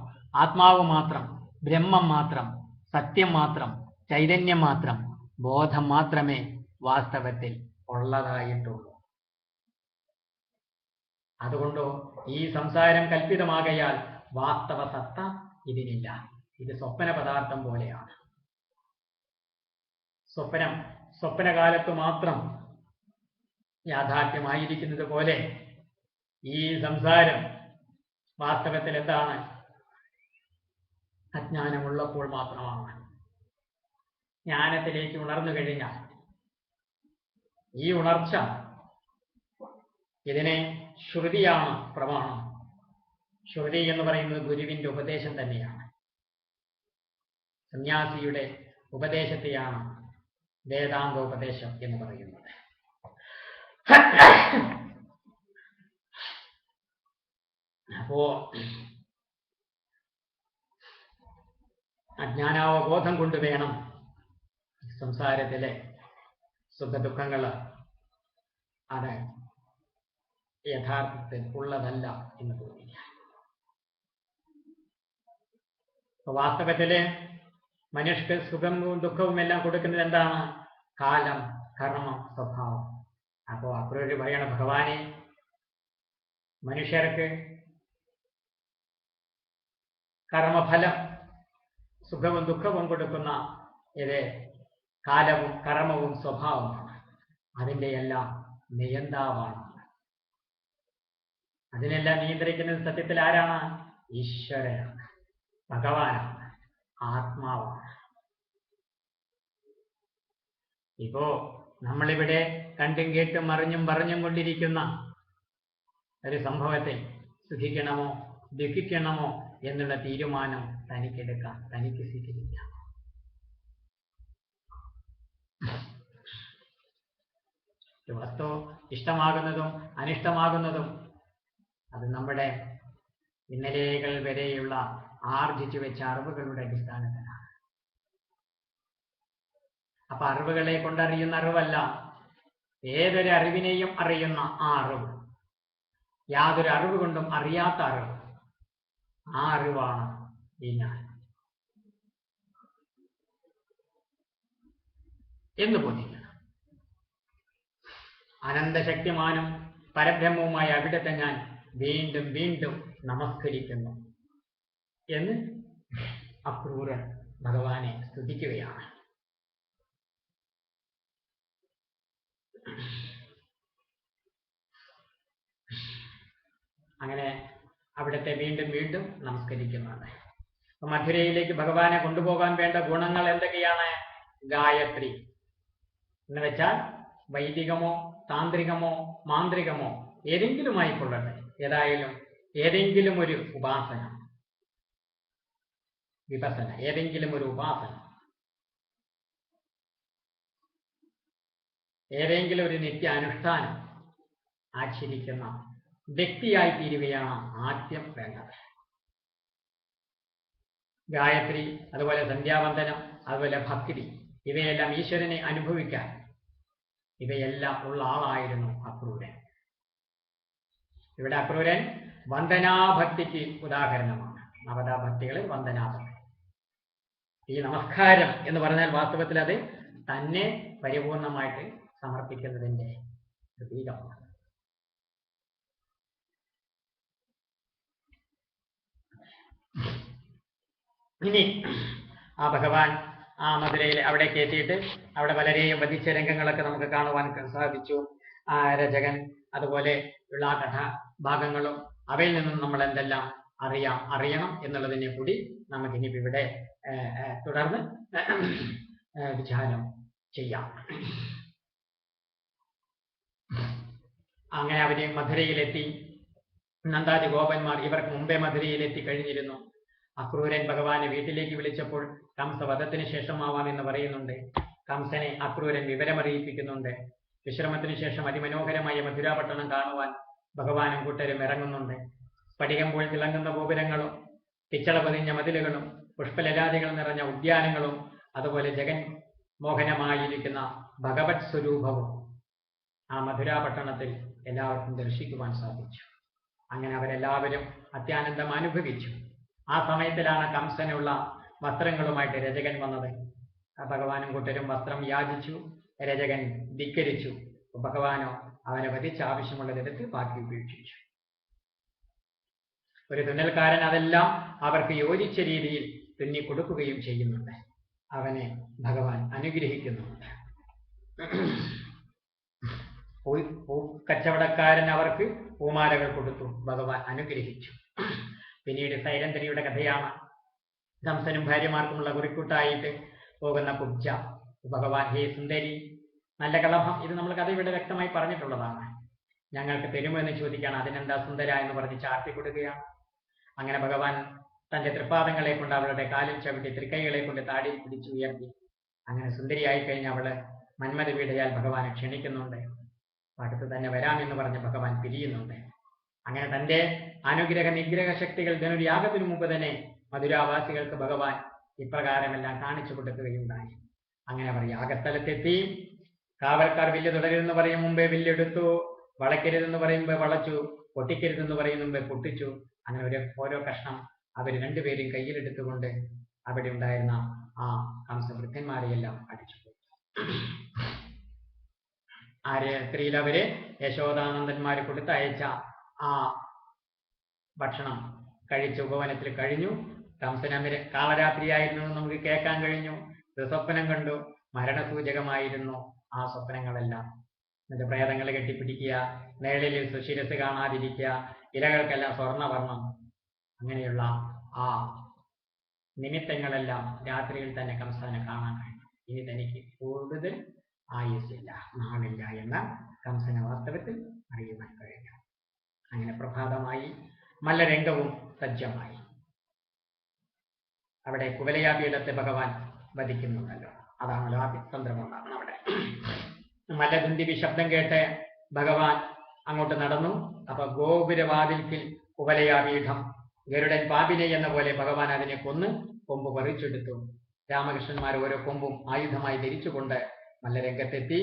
ആത്മാവ് മാത്രം, ബ്രഹ്മം മാത്രം, സത്യം മാത്രം, ചൈതന്യം മാത്രം, ബോധം മാത്രമേ വാസ്തവത്തിൽ ഉള്ളതായിട്ടുള്ളൂ. അതുകൊണ്ടോ ഈ സംസാരം കൽപ്പിതമാകയാൽ വാസ്തവ സത്ത ഇതിനില്ല. ഇത് സ്വപ്ന പദാർത്ഥം പോലെയാണ്. സ്വപ്നകാലത്ത് മാത്രം യാഥാർത്ഥ്യമായിരിക്കുന്നത് പോലെ ഈ സംസാരം വാസ്തവത്തിൽ എന്താണ്? അജ്ഞാനമുള്ളപ്പോൾ മാത്രമാണ്. ജ്ഞാനത്തിലേക്ക് ഉണർന്നു കഴിഞ്ഞാൽ ഈ ഉണർച്ച, ഇതിനെ ശ്രുതിയാണ് പ്രമാണം. ശ്രുതി എന്ന് പറയുന്നത് ഗുരുവിന്റെ ഉപദേശം തന്നെയാണ്. സന്യാസിയുടെ ഉപദേശത്തെയാണ് വേദാന്തോപദേശം എന്ന് പറയുന്നത്. അപ്പോ അജ്ഞാനാവബോധം കൊണ്ട് വേണം സംസാരത്തിലെ സുഖദുഃഖങ്ങൾ അത് യഥാർത്ഥത്തിൽ ഉള്ളതല്ല എന്ന് തോന്നില്ല. വാസ്തവത്തില് മനുഷ്യർക്ക് സുഖവും ദുഃഖവും എല്ലാം കൊടുക്കുന്നത് എന്താണ്? കാലം, കർമ്മം, സ്വഭാവം. അപ്പോ അക്രൂര് പറയണ, ഭഗവാനെ, മനുഷ്യർക്ക് കർമ്മഫലം, സുഖവും ദുഃഖവും കൊടുക്കുന്ന ഇത് കാലവും കർമ്മവും സ്വഭാവമാണ്. അതിൻ്റെ എല്ലാം നിയന്താവാണ്. അതിനെല്ലാം നിയന്ത്രിക്കുന്നത് സത്യത്തിൽ ആരാണ്? ഈശ്വരനാണ്, ഭഗവാനാണ്, ആത്മാവാണ്. ഇപ്പോ നമ്മളിവിടെ കണ്ടും കേട്ടും അറിഞ്ഞും പറഞ്ഞും കൊണ്ടിരിക്കുന്ന ഒരു സംഭവത്തെ സുഖിക്കണമോ ദുഃഖിക്കണമോ എന്നുള്ള തീരുമാനം തനിക്കെടുക്കാം, തനിക്ക് സ്വീകരിക്കാം. വസ്തു ഇഷ്ടമാകുന്നതും അനിഷ്ടമാകുന്നതും അത് നമ്മുടെ ഇന്നലെകൾ വരെയുള്ള ആർജിച്ചു വെച്ച അറിവുകളുടെ അടിസ്ഥാനത്തിലാണ്. അപ്പൊ അറിവുകളെ കൊണ്ടറിയുന്ന അറിവല്ല, ഏതൊരു അറിവിനെയും അറിയുന്ന ആ അറിവ്, യാതൊരു അറിവ് കൊണ്ടും അറിയാത്ത അറിവ്, ആ അറിവാണ് ഈ ഞാൻ എന്ന് ബോധിക്കണം. അനന്തശക്തിമാനും പരബ്രഹ്മവുമായ അവിടുത്തെ ഞാൻ വീണ്ടും വീണ്ടും നമസ്കരിക്കുന്നു എന്ന് അക്രൂരൻ ഭഗവാനെ സ്തുതിക്കുകയാണ്. അങ്ങനെ അവിടുത്തെ വീണ്ടും വീണ്ടും നമസ്കരിക്കുന്നുണ്ട്. മധുരയിലേക്ക് ഭഗവാനെ കൊണ്ടുപോകാൻ വേണ്ട ഗുണങ്ങൾ എന്തൊക്കെയാണ്? ഗായത്രി എന്ന് വെച്ചാൽ വൈദികമോ താന്ത്രികമോ മാന്ത്രികമോ ഏതെങ്കിലും ആയിക്കൊള്ളട്ടെ, ഏതായാലും ഏതെങ്കിലും ഒരു ഉപാസന, വിപസന, ഏതെങ്കിലും ഒരു ഉപാസന, ഏതെങ്കിലും ഒരു നിത്യ അനുഷ്ഠാനം ആചരിക്കുന്ന വ്യക്തിയായി തീരുകയാണ് ആദ്യം വേണ്ടത്. ഗായത്രി, അതുപോലെ സന്ധ്യാവന്ദനം, അതുപോലെ ഭക്തി, ഇവയെല്ലാം ഈശ്വരനെ അനുഭവിക്കാൻ ഇവയെല്ലാം ഉള്ള ആളായിരുന്നു അക്രൂരൻ. ഇവിടെ അക്രൂരൻ വന്ദനാഭക്തിക്ക് ഉദാഹരണമാണ്. നവതാഭക്തികളിൽ വന്ദനാഭക്തി. ഈ നമസ്കാരം എന്ന് പറഞ്ഞാൽ വാസ്തവത്തിൽ അത് തന്നെ പരിപൂർണമായിട്ട് സമർപ്പിക്കുന്നതിൻ്റെ പ്രതീകമാണ്. ഇനി ആ ഭഗവാൻ ആ മധുരയിൽ അവിടേക്ക് എത്തിയിട്ട് അവിടെ പലരെയും വധിച്ച രംഗങ്ങളൊക്കെ നമുക്ക് കാണുവാൻ സാധിച്ചു. ആ രചകൻ അതുപോലെ ഉള്ള ആ കഥാഭാഗങ്ങളും അവയിൽ നിന്നും നമ്മൾ എന്തെല്ലാം അറിയണം എന്നുള്ളതിനെ കൂടി നമുക്കിനി ഇവിടെ തുടർന്ന് വിചാരം ചെയ്യാം. അങ്ങനെ അവര് മധുരയിലെത്തി. നന്ദാദി ഗോപന്മാർ ഇവർക്ക് മുമ്പേ മധുരയിലെത്തി കഴിഞ്ഞിരുന്നു. അക്രൂരൻ ഭഗവാനെ വീട്ടിലേക്ക് വിളിച്ചപ്പോൾ കംസവധത്തിന് ശേഷമാവാമെന്ന് പറയുന്നുണ്ട്. കംസനെ അക്രൂരൻ വിവരമറിയിപ്പിക്കുന്നുണ്ട്. വിശ്രമത്തിന് ശേഷം അതിമനോഹരമായ മധുരാപട്ടണം കാണുവാൻ ഭഗവാനും കൂട്ടരും ഇറങ്ങുന്നുണ്ട്. സ്ഫടികം പോൽ തിളങ്ങുന്ന ഗോപുരങ്ങളും പിച്ചള പതിഞ്ഞ മതിലുകളും പുഷ്പലരാദികൾ നിറഞ്ഞ ഉദ്യാനങ്ങളും അതുപോലെ ജഗൻ മോഹനമായിരിക്കുന്ന ഭഗവത് സ്വരൂപവും ആ മധുരാപട്ടണത്തിൽ എല്ലാവർക്കും ദർശിക്കുവാൻ സാധിച്ചു. അങ്ങനെ അവരെല്ലാവരും അത്യാനന്ദം അനുഭവിച്ചു. ആ സമയത്തിലാണ് കംസനുള്ള വസ്ത്രങ്ങളുമായിട്ട് രചകൻ വന്നത്. ഭഗവാനും കൂട്ടരും വസ്ത്രം യാചിച്ചു. രചകൻ ധിക്കരിച്ചു. ഭഗവാനോ അവനെ വധിച്ച് ആവശ്യമുള്ളതെടുത്ത് ബാക്കി ഉപേക്ഷിച്ചു. ഒരു തുന്നൽക്കാരൻ അതെല്ലാം അവർക്ക് യോജിച്ച രീതിയിൽ തുന്നി കൊടുക്കുകയും ചെയ്യുന്നുണ്ട്. അവനെ ഭഗവാൻ അനുഗ്രഹിക്കുന്നുണ്ട്. കച്ചവടക്കാരൻ അവർക്ക് പൂമാലകൾ കൊടുത്തു. ഭഗവാൻ അനുഗ്രഹിച്ചു. പിന്നീട് സൈരന്ധ്രിയുടെ കഥയാണ്. കംസനും ഭാര്യമാർക്കുമുള്ള കുറിക്കൂട്ടായിട്ട് പോകുന്ന കുബ്ജ. ഭഗവാൻ, ഹേ സുന്ദരി, നല്ല കളഭം, ഇത് നമ്മൾ കഥ ഇവിടെ വ്യക്തമായി പറഞ്ഞിട്ടുള്ളതാണ്. ഞങ്ങൾക്ക് തരുമോ എന്ന് ചോദിക്കുകയാണ്. അതിനെന്താ സുന്ദര എന്ന് പറഞ്ഞ് ചാർത്തി കൊടുക്കുകയാണ്. അങ്ങനെ ഭഗവാൻ തന്റെ തൃപ്പാദങ്ങളെ കൊണ്ട് അവളുടെ കാലിൽ ചവിട്ടി തൃക്കൈകളെ കൊണ്ട് താടിയിൽ പിടിച്ചു ഉയർത്തി. അങ്ങനെ സുന്ദരിയായി കഴിഞ്ഞ് അവള് മന്മഥ പീഡയാൽ ഭഗവാനെ ക്ഷണിക്കുന്നുണ്ട്. അടുത്ത് തന്നെ വരാമെന്ന് പറഞ്ഞ് ഭഗവാൻ പിരിയുന്നുണ്ട്. അങ്ങനെ തന്റെ അനുഗ്രഹ നിഗ്രഹ ശക്തികൾ ധനുര്യാഗത്തിനു മുമ്പ് തന്നെ മധുരാവാസികൾക്ക് ഭഗവാൻ ഇപ്രകാരമെല്ലാം കാണിച്ചു കൊടുക്കുകയുണ്ടായി. അങ്ങനെ അവർ യാഗസ്ഥലത്തെത്തി. കാവൽക്കാർ വില്ല് തുടരുതെന്ന് പറയും മുമ്പേ വില്ലെടുത്തു. വളയ്ക്കരുതെന്ന് പറയുമ്പോൾ വളച്ചു. പൊട്ടിക്കരുതെന്ന് പറയുന്ന മുമ്പേ പൊട്ടിച്ചു. അങ്ങനെ ഓരോ കഷ്ണം അവർ രണ്ടുപേരും കയ്യിലെടുത്തുകൊണ്ട് അവിടെ ഉണ്ടായിരുന്ന ആ കംസവൃദ്ധന്മാരെയെല്ലാം അടിച്ചു. ആ രാത്രിയിൽ അവര് യശോദാനന്ദന്മാര് കൊടുത്തയച്ച ആ ഭക്ഷണം കഴിച്ച് ഉപവനത്തിൽ കഴിഞ്ഞു. കംസന് കാളരാത്രിയായിരുന്നു നമുക്ക് കേൾക്കാൻ കഴിഞ്ഞു. സ്വപ്നം കണ്ടു. മരണസൂചകമായിരുന്നു ആ സ്വപ്നങ്ങളെല്ലാം. എന്നിട്ട് പ്രേതങ്ങൾ കെട്ടിപ്പിടിക്കുക, മേളിൽ സുശിരസ് കാണാതിരിക്കുക, ഇലകൾക്കെല്ലാം സ്വർണ്ണവർണ്ണം, അങ്ങനെയുള്ള ആ നിമിത്തങ്ങളെല്ലാം രാത്രിയിൽ തന്നെ കംസനെ കാണാൻ കഴിഞ്ഞു. ഇനി തനിക്ക് കൂടുതൽ ആയുസ്സില്ല, നാളില്ല എന്ന് കംസന് വാസ്തവത്തിൽ അറിയുവാൻ കഴിഞ്ഞു. അങ്ങനെ പ്രഭാതമായി, മല്ലരംഗവും സജ്ജമായി. അവിടെ കുവലയാപീഠത്തെ ഭഗവാൻ വധിക്കുന്നുണ്ടല്ലോ, അതാണല്ലോ ആദ്യ തന്ത്രമുണ്ടാകുന്നത്. അവിടെ മല്ലദുന്ദിബി ശബ്ദം കേട്ട് ഭഗവാൻ അങ്ങോട്ട് നടന്നു. അപ്പൊ ഗോപുരവാതിൽക്കിൽ കുവലയാപീഠം, ഗരുഡൻ പാപിനെ എന്ന പോലെ ഭഗവാൻ അതിനെ കൊന്ന് കൊമ്പ് പറിച്ചെടുത്തു. രാമകൃഷ്ണന്മാർ ഓരോ കൊമ്പും ആയുധമായി ധരിച്ചുകൊണ്ട് മല്ലരംഗത്തെത്തി.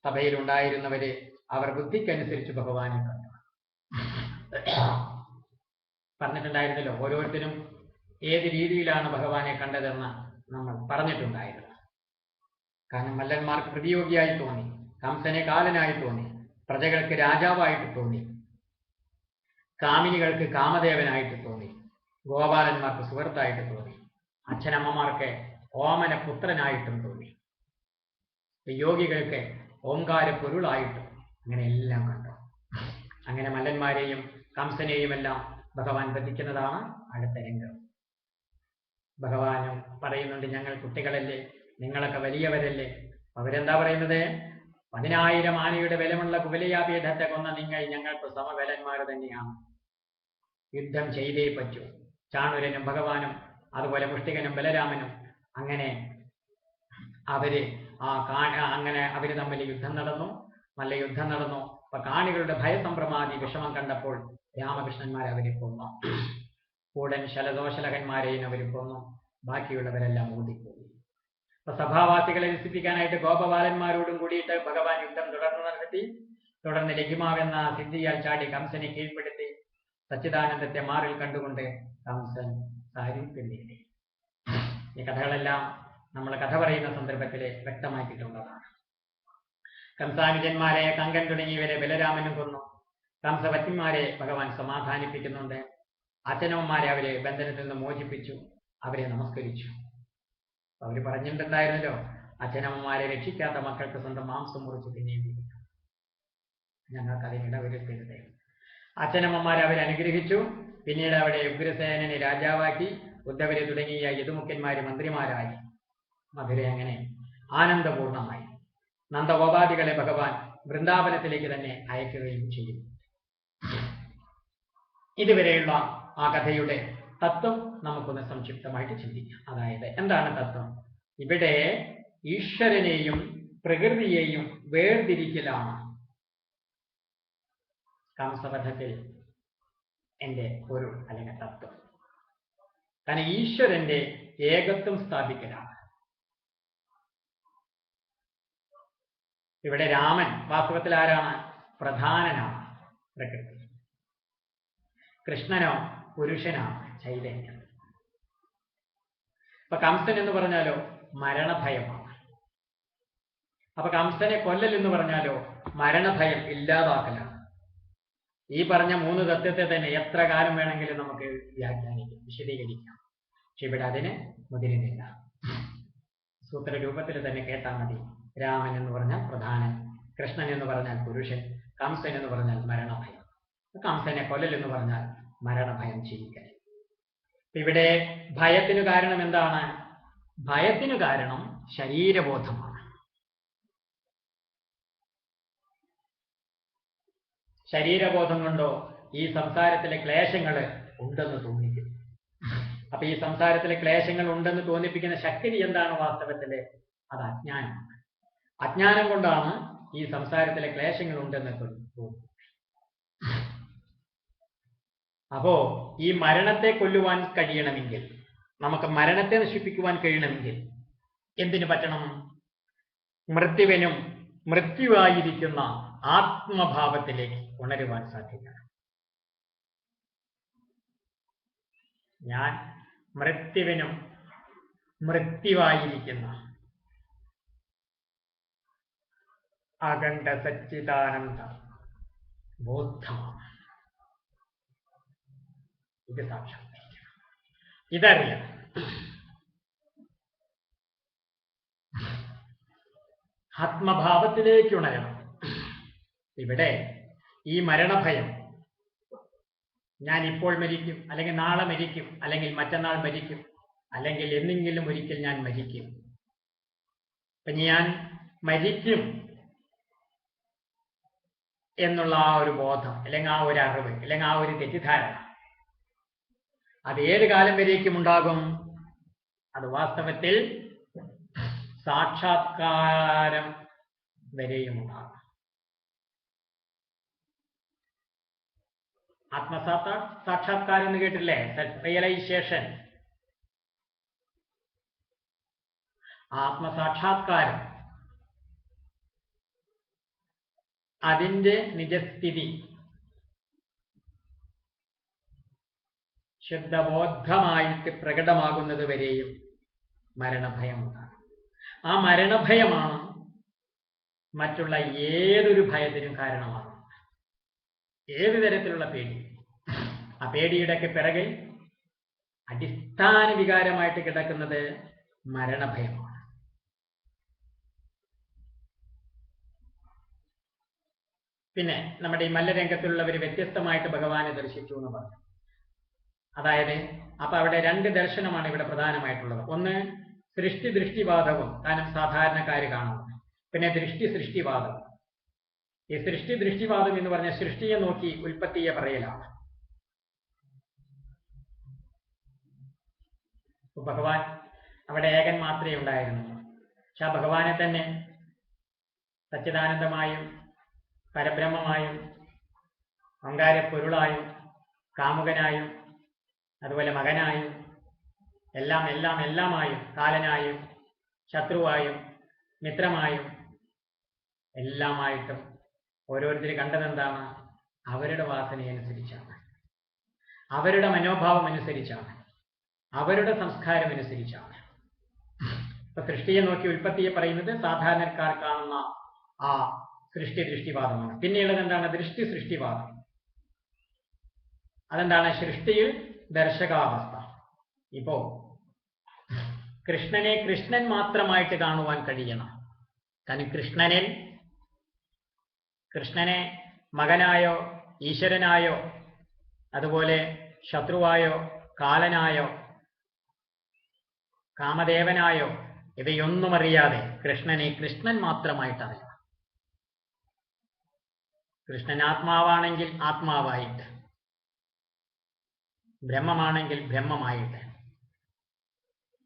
സഭയിലുണ്ടായിരുന്നവര് അവർ ബുദ്ധിക്കനുസരിച്ച് ഭഗവാനെ കണ്ടു. പറഞ്ഞിട്ടുണ്ടായിരുന്നല്ലോ, ഓരോരുത്തരും ഏത് രീതിയിലാണ് ഭഗവാനെ കണ്ടതെന്ന് നമ്മൾ പറഞ്ഞിട്ടുണ്ടായിരുന്നു. കാരണം മല്ലന്മാർക്ക് പ്രതിയോഗിയായി തോന്നി, കംസനെ കാലനായി തോന്നി, പ്രജകൾക്ക് രാജാവായിട്ട് തോന്നി, കാമിനികൾക്ക് കാമദേവനായിട്ട് തോന്നി, ഗോപാലന്മാർക്ക് സുഹൃത്തായിട്ട് തോന്നി, അച്ഛനമ്മമാർക്ക് ഓമന പുത്രനായിട്ടും തോന്നി, യോഗികൾക്ക് ഓംകാര പൊരുളായിട്ടും, അങ്ങനെ എല്ലാം കണ്ടു. അങ്ങനെ മല്ലന്മാരെയും കംസനെയും എല്ലാം ഭഗവാൻ വധിക്കുന്നതാണ് അടുത്ത രംഗം. ഭഗവാനും പറയുന്നുണ്ട്, ഞങ്ങൾ കുട്ടികളല്ലേ, നിങ്ങളൊക്കെ വലിയവരല്ലേ. അവരെന്താ പറയുന്നത്? 10,000 ആനയുടെ ബലമുള്ള കുവലയാപീഠത്തെ കൊന്ന നിങ്ങൾ ഞങ്ങൾക്ക് സമബലന്മാർ തന്നെയാണ്. യുദ്ധം ചെയ്തേ പറ്റൂ. ചാണുരനും ഭഗവാനും അതുപോലെ മുഷ്ടികനും ബലരാമനും അങ്ങനെ അവര് തമ്മിൽ യുദ്ധം നടന്നു, നല്ല യുദ്ധം നടന്നു. അപ്പൊ കാണികളുടെ ഭയസംഭ്രമാദി വിഷമം കണ്ടപ്പോൾ രാമകൃഷ്ണന്മാരെ അവരെ കൊന്നു. കൂടൻ ശലദോഷലകന്മാരെയും അവർ കൊന്നു. ബാക്കിയുള്ളവരെല്ലാം ഓടിപ്പോയി. അപ്പൊ സഭാവാസികളെ രസിപ്പിക്കാനായിട്ട് ഗോപബാലന്മാരോടും കൂടിയിട്ട് ഭഗവാൻ യുദ്ധം തുടർന്ന് നടത്തി. തുടർന്ന് ലഘിമാവെന്ന സിദ്ധിയാൽ ചാടി കംസനെ കീഴ്പ്പെടുത്തി. സച്ചിദാനന്ദത്തെ മാറിൽ കണ്ടുകൊണ്ട് കംസൻ സാരീത്തിൽ നേടി. ഈ കഥകളെല്ലാം നമ്മൾ കഥ പറയുന്ന സന്ദർഭത്തിൽ വ്യക്തമാക്കിയിട്ടുള്ളതാണ്. കംസാനുജന്മാരെ, കങ്കൻ തുടങ്ങിയവരെ ബലരാമനും കൊന്നു. കംസപത്നിമാരെ ഭഗവാൻ സമാധാനിപ്പിക്കുന്നുണ്ട്. അച്ഛനമ്മമാരെ അവരെ ബന്ധനത്തിൽ നിന്ന് മോചിപ്പിച്ചു, അവരെ നമസ്കരിച്ചു. അവര് പറഞ്ഞിട്ടുണ്ടായിരുന്നല്ലോ, അച്ഛനമ്മമാരെ രക്ഷിക്കാത്ത മക്കൾക്ക് സ്വന്തം മാംസം മുറിച്ച് പിന്നെയും ജീവിക്കാം. ഞങ്ങൾക്ക് അതിനിടവരുത്തരുത്. അച്ഛനമ്മമാരെ അവരെ അനുഗ്രഹിച്ചു. പിന്നീട് അവിടെ ഉഗ്രസേനനെ രാജാവാക്കി. ഉദ്ധവരെ തുടങ്ങിയ യദുമുഖ്യന്മാര് മന്ത്രിമാരായി. മധുര അങ്ങനെ ആനന്ദപൂർണമായി. നന്ദഗോപാദികളെ ഭഗവാൻ വൃന്ദാവനത്തിലേക്ക് തന്നെ അയക്കുകയും ചെയ്യും. ഇതുവരെയുള്ള ആ കഥയുടെ തത്വം നമുക്കൊന്ന് സംക്ഷിപ്തമായിട്ട് ചിന്തിക്കാം. അതായത് എന്താണ് തത്വം? ഇവിടെ ഈശ്വരനെയും പ്രകൃതിയെയും വേർതിരിക്കലാണ് കംസവധത്തിൽ എന്റെ പൊരുൾ അല്ലെങ്കിൽ തത്വം. കാരണം ഈശ്വരന്റെ ഏകത്വം സ്ഥാപിക്കലാണ്. ഇവിടെ രാമൻ വാസ്തവത്തിൽ ആരാണ്? പ്രധാനനാണ്, പ്രകൃതി. കൃഷ്ണനോ പുരുഷനാണ്, ചൈതന്യം. അപ്പൊ കംസൻ എന്ന് പറഞ്ഞാലോ മരണഭയമാണ്. അപ്പൊ കംസനെ കൊല്ലൽ എന്ന് പറഞ്ഞാലോ മരണഭയം ഇല്ലാതാക്കലാണ്. ഈ പറഞ്ഞ 3 തത്വത്തെ തന്നെ എത്ര കാലം വേണമെങ്കിലും നമുക്ക് വ്യാഖ്യാനിക്കാം, വിശദീകരിക്കാം. പക്ഷെ ഇവിടെ അതിന് മുതിരുന്നില്ല. സൂത്രരൂപത്തിൽ തന്നെ കേട്ടാൽ മതി. രാമൻ എന്ന് പറഞ്ഞാൽ പ്രധാനൻ, കൃഷ്ണൻ എന്ന് പറഞ്ഞാൽ പുരുഷൻ, കംസൻ എന്ന് പറഞ്ഞാൽ മരണഭയം. കംസനെ കൊല്ലൽ എന്ന് പറഞ്ഞാൽ മരണഭയം ചെയ്യിക്കൽ. ഇവിടെ ഭയത്തിനു കാരണം എന്താണ്? ഭയത്തിനു കാരണം ശരീരബോധമാണ്. ശരീരബോധം കൊണ്ടോ ഈ സംസാരത്തിലെ ക്ലേശങ്ങൾ ഉണ്ടെന്ന് തോന്നിക്കും. അപ്പൊ ഈ സംസാരത്തിലെ ക്ലേശങ്ങൾ ഉണ്ടെന്ന് തോന്നിപ്പിക്കുന്ന ശക്തി എന്താണ്? വാസ്തവത്തില് അത് അജ്ഞാനമാണ്. അജ്ഞാനം കൊണ്ടാണ് ഈ സംസാരത്തിലെ ക്ലേശങ്ങൾ ഉണ്ടെന്ന് തോന്നുന്നത്. അപ്പോ ഈ മരണത്തെ കൊല്ലുവാൻ കഴിയണമെങ്കിൽ, നമുക്ക് മരണത്തെ നശിപ്പിക്കുവാൻ കഴിയണമെങ്കിൽ എന്തിനു പറ്റണം? മൃത്യുവിനും മൃത്യുവായിരിക്കുന്ന ആത്മഭാവത്തിലേക്ക് ഉണരുവാൻ സാധിക്കണം. ഞാൻ മൃത്യുവിനും മൃത്യുവായിരിക്കുന്ന അഖണ്ഡ സച്ചിദാനന്ദ ബോധമാണ്. ഇത് സാക്ഷാത്കരിക്കണം, ഇതറിയണം. ആത്മഭാവത്തിലേക്ക് ഉണരണം. ഇവിടെ ഈ മരണഭയം, ഞാൻ ഇപ്പോൾ മരിക്കും, അല്ലെങ്കിൽ നാളെ മരിക്കും, അല്ലെങ്കിൽ മറ്റന്നാൾ മരിക്കും, അല്ലെങ്കിൽ എന്നെങ്കിലും ഒരിക്കൽ ഞാൻ മരിക്കും. അപ്പൊ ഞാൻ മരിക്കും എന്നുള്ള ആ ഒരു ബോധം, അല്ലെങ്കിൽ ആ ഒരു അറിവ്, അല്ലെങ്കിൽ ആ ഒരു തെറ്റിദ്ധാരണ, അത് ഏത് കാലം വരേക്കും ഉണ്ടാകും? അത് വാസ്തവത്തിൽ സാക്ഷാത്കാരം വരെയും ഉണ്ടാകും. ആത്മസാക്ഷാത്കാരം എന്ന് കേട്ടില്ലേ? Self realization. ആത്മസാക്ഷാത്കാരം, അതിന്റെ നിജസ്ഥിതി ശുദ്ധബോധമായിട്ട് പ്രകടമാകുന്നത് വരെയും മരണഭയമുണ്ടാകും. ആ മരണഭയമാണ് മറ്റുള്ള ഏതൊരു ഭയത്തിനും കാരണമാകുന്നത്. ഏത് തരത്തിലുള്ള പേടി? ആ പേടിയുടെയൊക്കെ പിറകിൽ അടിസ്ഥാന വികാരമായിട്ട് കിടക്കുന്നത് മരണഭയമാണ്. പിന്നെ നമ്മുടെ ഈ മല്ലരംഗത്തുള്ളവർ വ്യത്യസ്തമായിട്ട് ഭഗവാനെ ദർശിച്ചു എന്ന് പറഞ്ഞു. അതായത് അപ്പൊ അവിടെ രണ്ട് ദർശനമാണ് ഇവിടെ പ്രധാനമായിട്ടുള്ളത്. ഒന്ന് സൃഷ്ടി ദൃഷ്ടിവാദവും, കാരണം സാധാരണക്കാര് കാണുന്നത്. പിന്നെ ദൃഷ്ടി സൃഷ്ടിവാദം. ഈ സൃഷ്ടി ദൃഷ്ടിവാദം എന്ന് പറഞ്ഞാൽ സൃഷ്ടിയെ നോക്കി ഉൽപ്പത്തിയെ പറയലാണ്. ഭഗവാൻ അവിടെ ഏകൻ മാത്രമേ ഉണ്ടായിരുന്നുള്ളൂ. പക്ഷെ ആ ഭഗവാനെ തന്നെ സച്ചിദാനന്ദമായും പരബ്രഹ്മമായും അങ്കാരപ്പൊരുളായും കാമുകനായും അതുപോലെ മകനായും എല്ലാമായും കാലനായും ശത്രുവായും മിത്രമായും എല്ലാമായിട്ടും ഓരോരുത്തർ കണ്ടതെന്താണ്? അവരുടെ വാസനയനുസരിച്ചാണ്, അവരുടെ മനോഭാവം അനുസരിച്ചാണ്, അവരുടെ സംസ്കാരം അനുസരിച്ചാണ്. ഇപ്പൊ സൃഷ്ടിയെ നോക്കി ഉൽപ്പത്തിയെ പറയുന്നത് സാധാരണക്കാർ കാണുന്ന ആ സൃഷ്ടി ദൃഷ്ടിവാദമാണ്. പിന്നെയുള്ളത് എന്താണ്? ദൃഷ്ടി സൃഷ്ടിവാദം. അതെന്താണ്? സൃഷ്ടിയിൽ ദർശകാവസ്ഥ. ഇപ്പോ കൃഷ്ണനെ കൃഷ്ണൻ മാത്രമായിട്ട് കാണുവാൻ കഴിയണം. കാരണം കൃഷ്ണനെ മകനായോ ഈശ്വരനായോ അതുപോലെ ശത്രുവായോ കാലനായോ കാമദേവനായോ ഇവയൊന്നും അറിയാതെ കൃഷ്ണനെ കൃഷ്ണൻ മാത്രമായിട്ട് അറിയണം. കൃഷ്ണൻ ആത്മാവാണെങ്കിൽ ആത്മാവായിട്ട്, ബ്രഹ്മമാണെങ്കിൽ ബ്രഹ്മമായിട്ട്.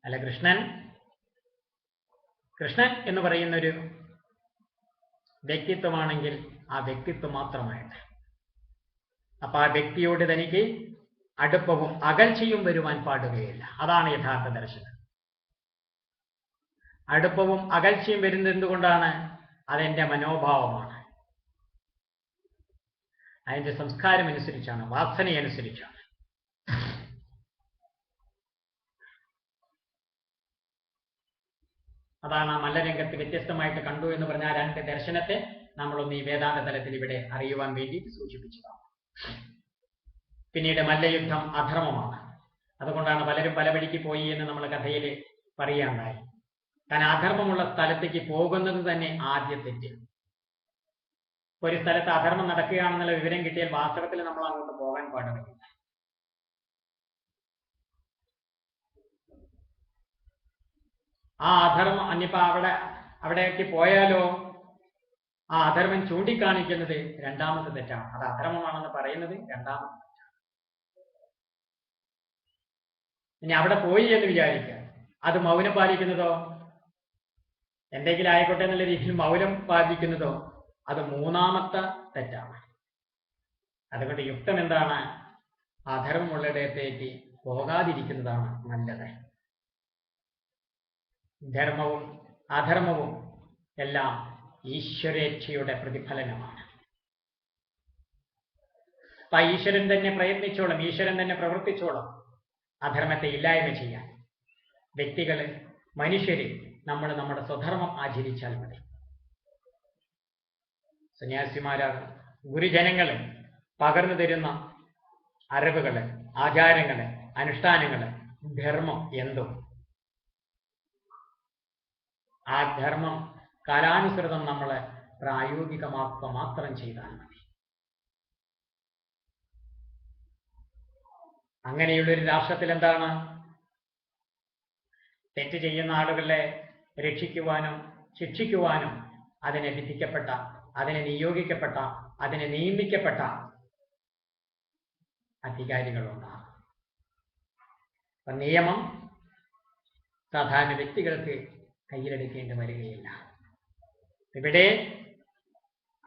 അല്ല, കൃഷ്ണൻ എന്ന് പറയുന്നൊരു വ്യക്തിത്വമാണെങ്കിൽ ആ വ്യക്തിത്വം മാത്രമായിട്ട്. അപ്പൊ ആ വ്യക്തിയോട് തനിക്ക് അടുപ്പവും അകൽച്ചയും വരുവാൻ പാടുകയില്ല. അതാണ് യഥാർത്ഥ ദർശനം. അടുപ്പവും അകൽച്ചയും വരുന്നത് എന്തുകൊണ്ടാണ്? അതെന്റെ മനോഭാവമാണ്, അതിന്റെ സംസ്കാരം അനുസരിച്ചാണ്, വാസനയനുസരിച്ചാണ്. അതാണ് ആ മല്ലരംഗത്ത് വ്യത്യസ്തമായിട്ട് കണ്ടു എന്ന് പറഞ്ഞ ആ രണ്ട് ദർശനത്തെ നമ്മളൊന്ന് ഈ വേദാന്ത തലത്തിൽ ഇവിടെ അറിയുവാൻ വേണ്ടിയിട്ട് സൂചിപ്പിച്ചതാണ്. പിന്നീട് മല്ലയുദ്ധം അധർമ്മമാണ്. അതുകൊണ്ടാണ് പലരും പല വഴിക്ക് പോയി എന്ന് നമ്മൾ കഥയിൽ പറയാണ്ടായി. കാരണം അധർമ്മമുള്ള സ്ഥലത്തേക്ക് പോകുന്നത് തന്നെ ആദ്യ തെറ്റ്. ഒരു സ്ഥലത്ത് അധർമ്മം നടക്കുകയാണെന്നുള്ള വിവരം കിട്ടിയാൽ വാസ്തവത്തിൽ നമ്മൾ അങ്ങോട്ട് പോകാൻ പാടില്ല. ആ അധർമ്മം അന്യപ്പോ അവിടേക്ക് പോയാലോ ആ അധർമ്മം ചൂണ്ടിക്കാണിക്കുന്നത് രണ്ടാമത്തെ തെറ്റാണ്. അത് അധർമ്മമാണെന്ന് പറയുന്നത് രണ്ടാമത്തെ തെറ്റാണ്. ഇനി അവിടെ പോയി എന്ന് വിചാരിക്കുക, അത് മൗനം പാലിക്കുന്നതോ എന്തെങ്കിലും ആയിക്കോട്ടെ എന്നുള്ള രീതിയിൽ മൗനം പാലിക്കുന്നതോ അത് മൂന്നാമത്തെ തെറ്റാണ്. അതുകൊണ്ട് യുക്തം എന്താണ്? അധർമ്മമുള്ളിടത്തേക്ക് പോകാതിരിക്കുന്നതാണ് നല്ലത്. ധർമ്മവും അധർമ്മവും എല്ലാം ഈശ്വരേച്ഛയുടെ പ്രതിഫലനമാണ്. അപ്പൊ ഈശ്വരൻ തന്നെ പ്രയത്നിച്ചോളും, ഈശ്വരൻ തന്നെ പ്രവർത്തിച്ചോളും അധർമ്മത്തെ ഇല്ലായ്മ ചെയ്യാൻ. വ്യക്തികള്, മനുഷ്യര് നമ്മൾ നമ്മുടെ സ്വധർമ്മം ആചരിച്ചാൽ മതി. സന്യാസിമാരാണ് ഗുരുജനങ്ങള് പകർന്നു തരുന്ന അറിവുകള്, ആചാരങ്ങള്, അനുഷ്ഠാനങ്ങള്, ധർമ്മം എന്തും ആ ധർമ്മം കാലാനുസൃതം നമ്മളെ പ്രായോഗികമാക്കുക മാത്രം ചെയ്താൽ മതി. അങ്ങനെയുള്ളൊരു രാഷ്ട്രത്തിൽ എന്താണ്? തെറ്റ് ചെയ്യുന്ന ആളുകളെ രക്ഷിക്കുവാനും ശിക്ഷിക്കുവാനും അതിനെ വിധിക്കപ്പെട്ട, അതിനെ നിയോഗിക്കപ്പെട്ട, അതിനെ നിയമിക്കപ്പെട്ട അധികാരികളുണ്ടാകും. നിയമം സാധാരണ വ്യക്തികൾക്ക് കയ്യിലെടുക്കേണ്ടി വരികയില്ല. ഇവിടെ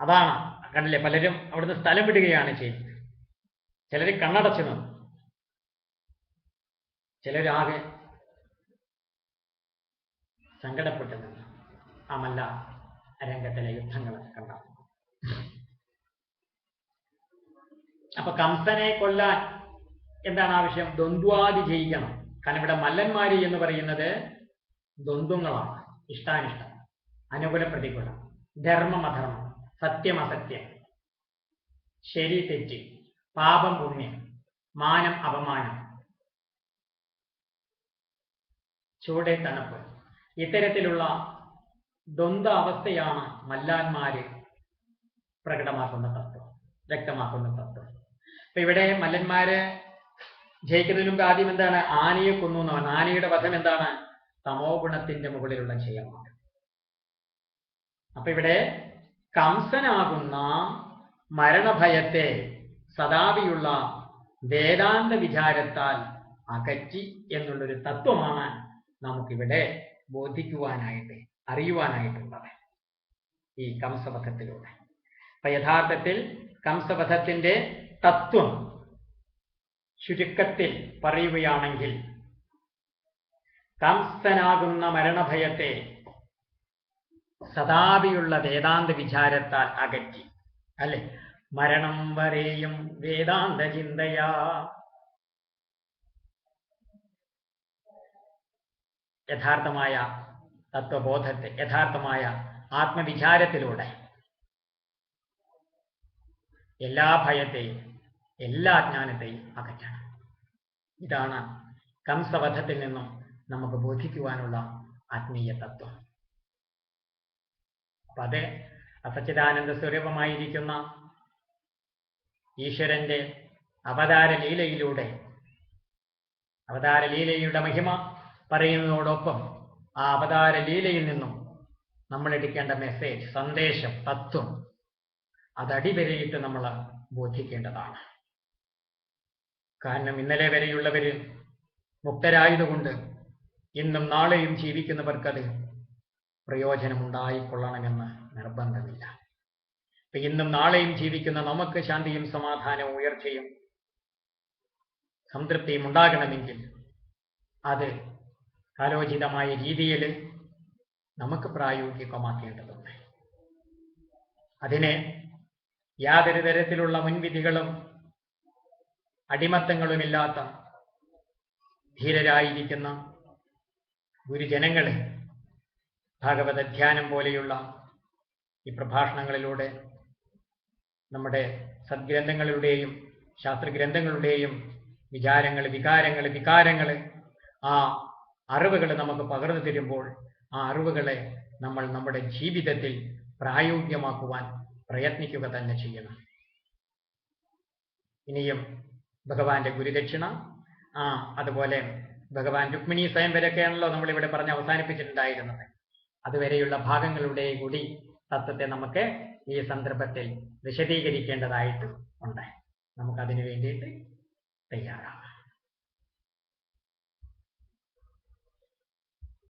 അതാണ് കണ്ടില്ലേ, പലരും അവിടുന്ന് സ്ഥലം വിടുകയാണ് ചെയ്യുന്നത്. ചിലർ കണ്ണടച്ചു നിന്നു, ചിലരാകെ സങ്കടപ്പെട്ടു നിന്നു. ആ മല്ല രംഗത്തിലെ യുദ്ധങ്ങളൊക്കെ കണ്ട. അപ്പൊ കംസനെ കൊല്ലാൻ എന്താണ് ആവശ്യം? ദ്വന്ദ്വാദി ജയിക്കണം. കാരണം ഇവിടെ മല്ലന്മാര് എന്ന് പറയുന്നത് ദ്വന്ദ്ങ്ങളാണ്. ഇഷ്ടാനിഷ്ടം, അനുകൂല പ്രതികൂലം, ധർമ്മം അധർമ്മം, സത്യം അസത്യം, ശരി തെറ്റ്, പാപം പുണ്യം, മാനം അപമാനം, ചൂട് തണുപ്പ്, ഇത്തരത്തിലുള്ള ദ്വന്ദ്വ അവസ്ഥയാണ് മല്ലാന്മാര് പ്രകടമാക്കുന്ന തത്വം, വ്യക്തമാക്കുന്ന തത്വം. അപ്പൊ ഇവിടെ മല്ലന്മാര് ജയിക്കുന്നതിന് മുമ്പ് ആദ്യം എന്താണ്? ആനയെ കൊന്നു എന്നാണ്. ആനയുടെ വധം എന്താണ്? തമോ ഗുണത്തിന്റെ മുകളിലുള്ള ജയമാണ്. അപ്പൊ ഇവിടെ കംസനാകുന്ന മരണഭയത്തെ സദാപിയുള്ള വേദാന്ത വിചാരത്താൽ അകറ്റി എന്നുള്ളൊരു തത്വമാണ് നമുക്കിവിടെ ബോധിക്കുവാനായിട്ട്, അറിയുവാനായിട്ടുള്ളത് ഈ കംസവധത്തിലൂടെ. അപ്പൊ യഥാർത്ഥത്തിൽ കംസവധത്തിന്റെ തത്വം ചുരുക്കത്തിൽ പറയുകയാണെങ്കിൽ, കംസനാകുന്ന മരണഭയത്തെ സദാപിയുള്ള വേദാന്ത വിചാരത്താൽ അകറ്റി, അല്ലെ? മരണം വരെയും വേദാന്ത ചിന്തയാ. യഥാർത്ഥമായ തത്വബോധത്തെ, യഥാർത്ഥമായ ആത്മവിചാരത്തിലൂടെ എല്ലാ ഭയത്തെയും എല്ലാ അജ്ഞാനത്തെയും അകറ്റണം. ഇതാണ് കംസവധത്തിൽ നിന്നും നമുക്ക് ബോധിക്കുവാനുള്ള ആത്മീയ തത്വം. അപ്പൊ അത് അസച്ചിദാനന്ദ സ്വരൂപമായിരിക്കുന്ന ഈശ്വരന്റെ അവതാര ലീലയുടെ മഹിമ പറയുന്നതോടൊപ്പം ആ അവതാര ലീലയിൽ നിന്നും നമ്മൾ എടുക്കേണ്ട മെസ്സേജ്, സന്ദേശം, തത്വം അതടിവരയിട്ട് നമ്മൾ ബോധിക്കേണ്ടതാണ്. കാരണം ഇന്നലെ വരെയുള്ളവര് മുക്തരായതുകൊണ്ട് ഇന്നും നാളെയും ജീവിക്കുന്നവർക്കത് പ്രയോജനമുണ്ടായിക്കൊള്ളണമെന്ന് നിർബന്ധമില്ല. ഇന്നും നാളെയും ജീവിക്കുന്ന നമുക്ക് ശാന്തിയും സമാധാനവും ഉയർച്ചയും സംതൃപ്തിയും ഉണ്ടാകണമെങ്കിൽ അത് കാലോചിതമായ രീതിയിൽ നമുക്ക് പ്രായോഗികമാക്കേണ്ടതുണ്ട്. അതിനെ യാതൊരു തരത്തിലുള്ള മുൻവിധികളും അടിമത്തങ്ങളുമില്ലാത്ത ധീരരായിരിക്കുന്ന ഗുരുജനങ്ങളെ ഭാഗവത ധ്യാനം പോലെയുള്ള ഈ പ്രഭാഷണങ്ങളിലൂടെ നമ്മുടെ സദ്ഗ്രന്ഥങ്ങളുടെയും ശാസ്ത്രഗ്രന്ഥങ്ങളുടെയും വികാരങ്ങൾ ആ അറിവുകൾ നമുക്ക് പകർന്നു തരുമ്പോൾ ആ അറിവുകളെ നമ്മൾ നമ്മുടെ ജീവിതത്തിൽ പ്രായോഗികമാക്കുവാൻ പ്രയത്നിക്കുക തന്നെ ചെയ്യണം. ഇനിയും ഭഗവാന്റെ ഗുരുദക്ഷിണ, അതുപോലെ ഭഗവാൻ രുക്മിണി സ്വയംവരൊക്കെയാണല്ലോ നമ്മളിവിടെ പറഞ്ഞ് അവസാനിപ്പിച്ചിട്ടുണ്ടായിരുന്നത്. അതുവരെയുള്ള ഭാഗങ്ങളുടെ കൂടി തത്വത്തെ നമുക്ക് ഈ സന്ദർഭത്തിൽ വിശദീകരിക്കേണ്ടതായിട്ട് ഉണ്ട്. നമുക്കതിനു വേണ്ടിയിട്ട് തയ്യാറാണ്.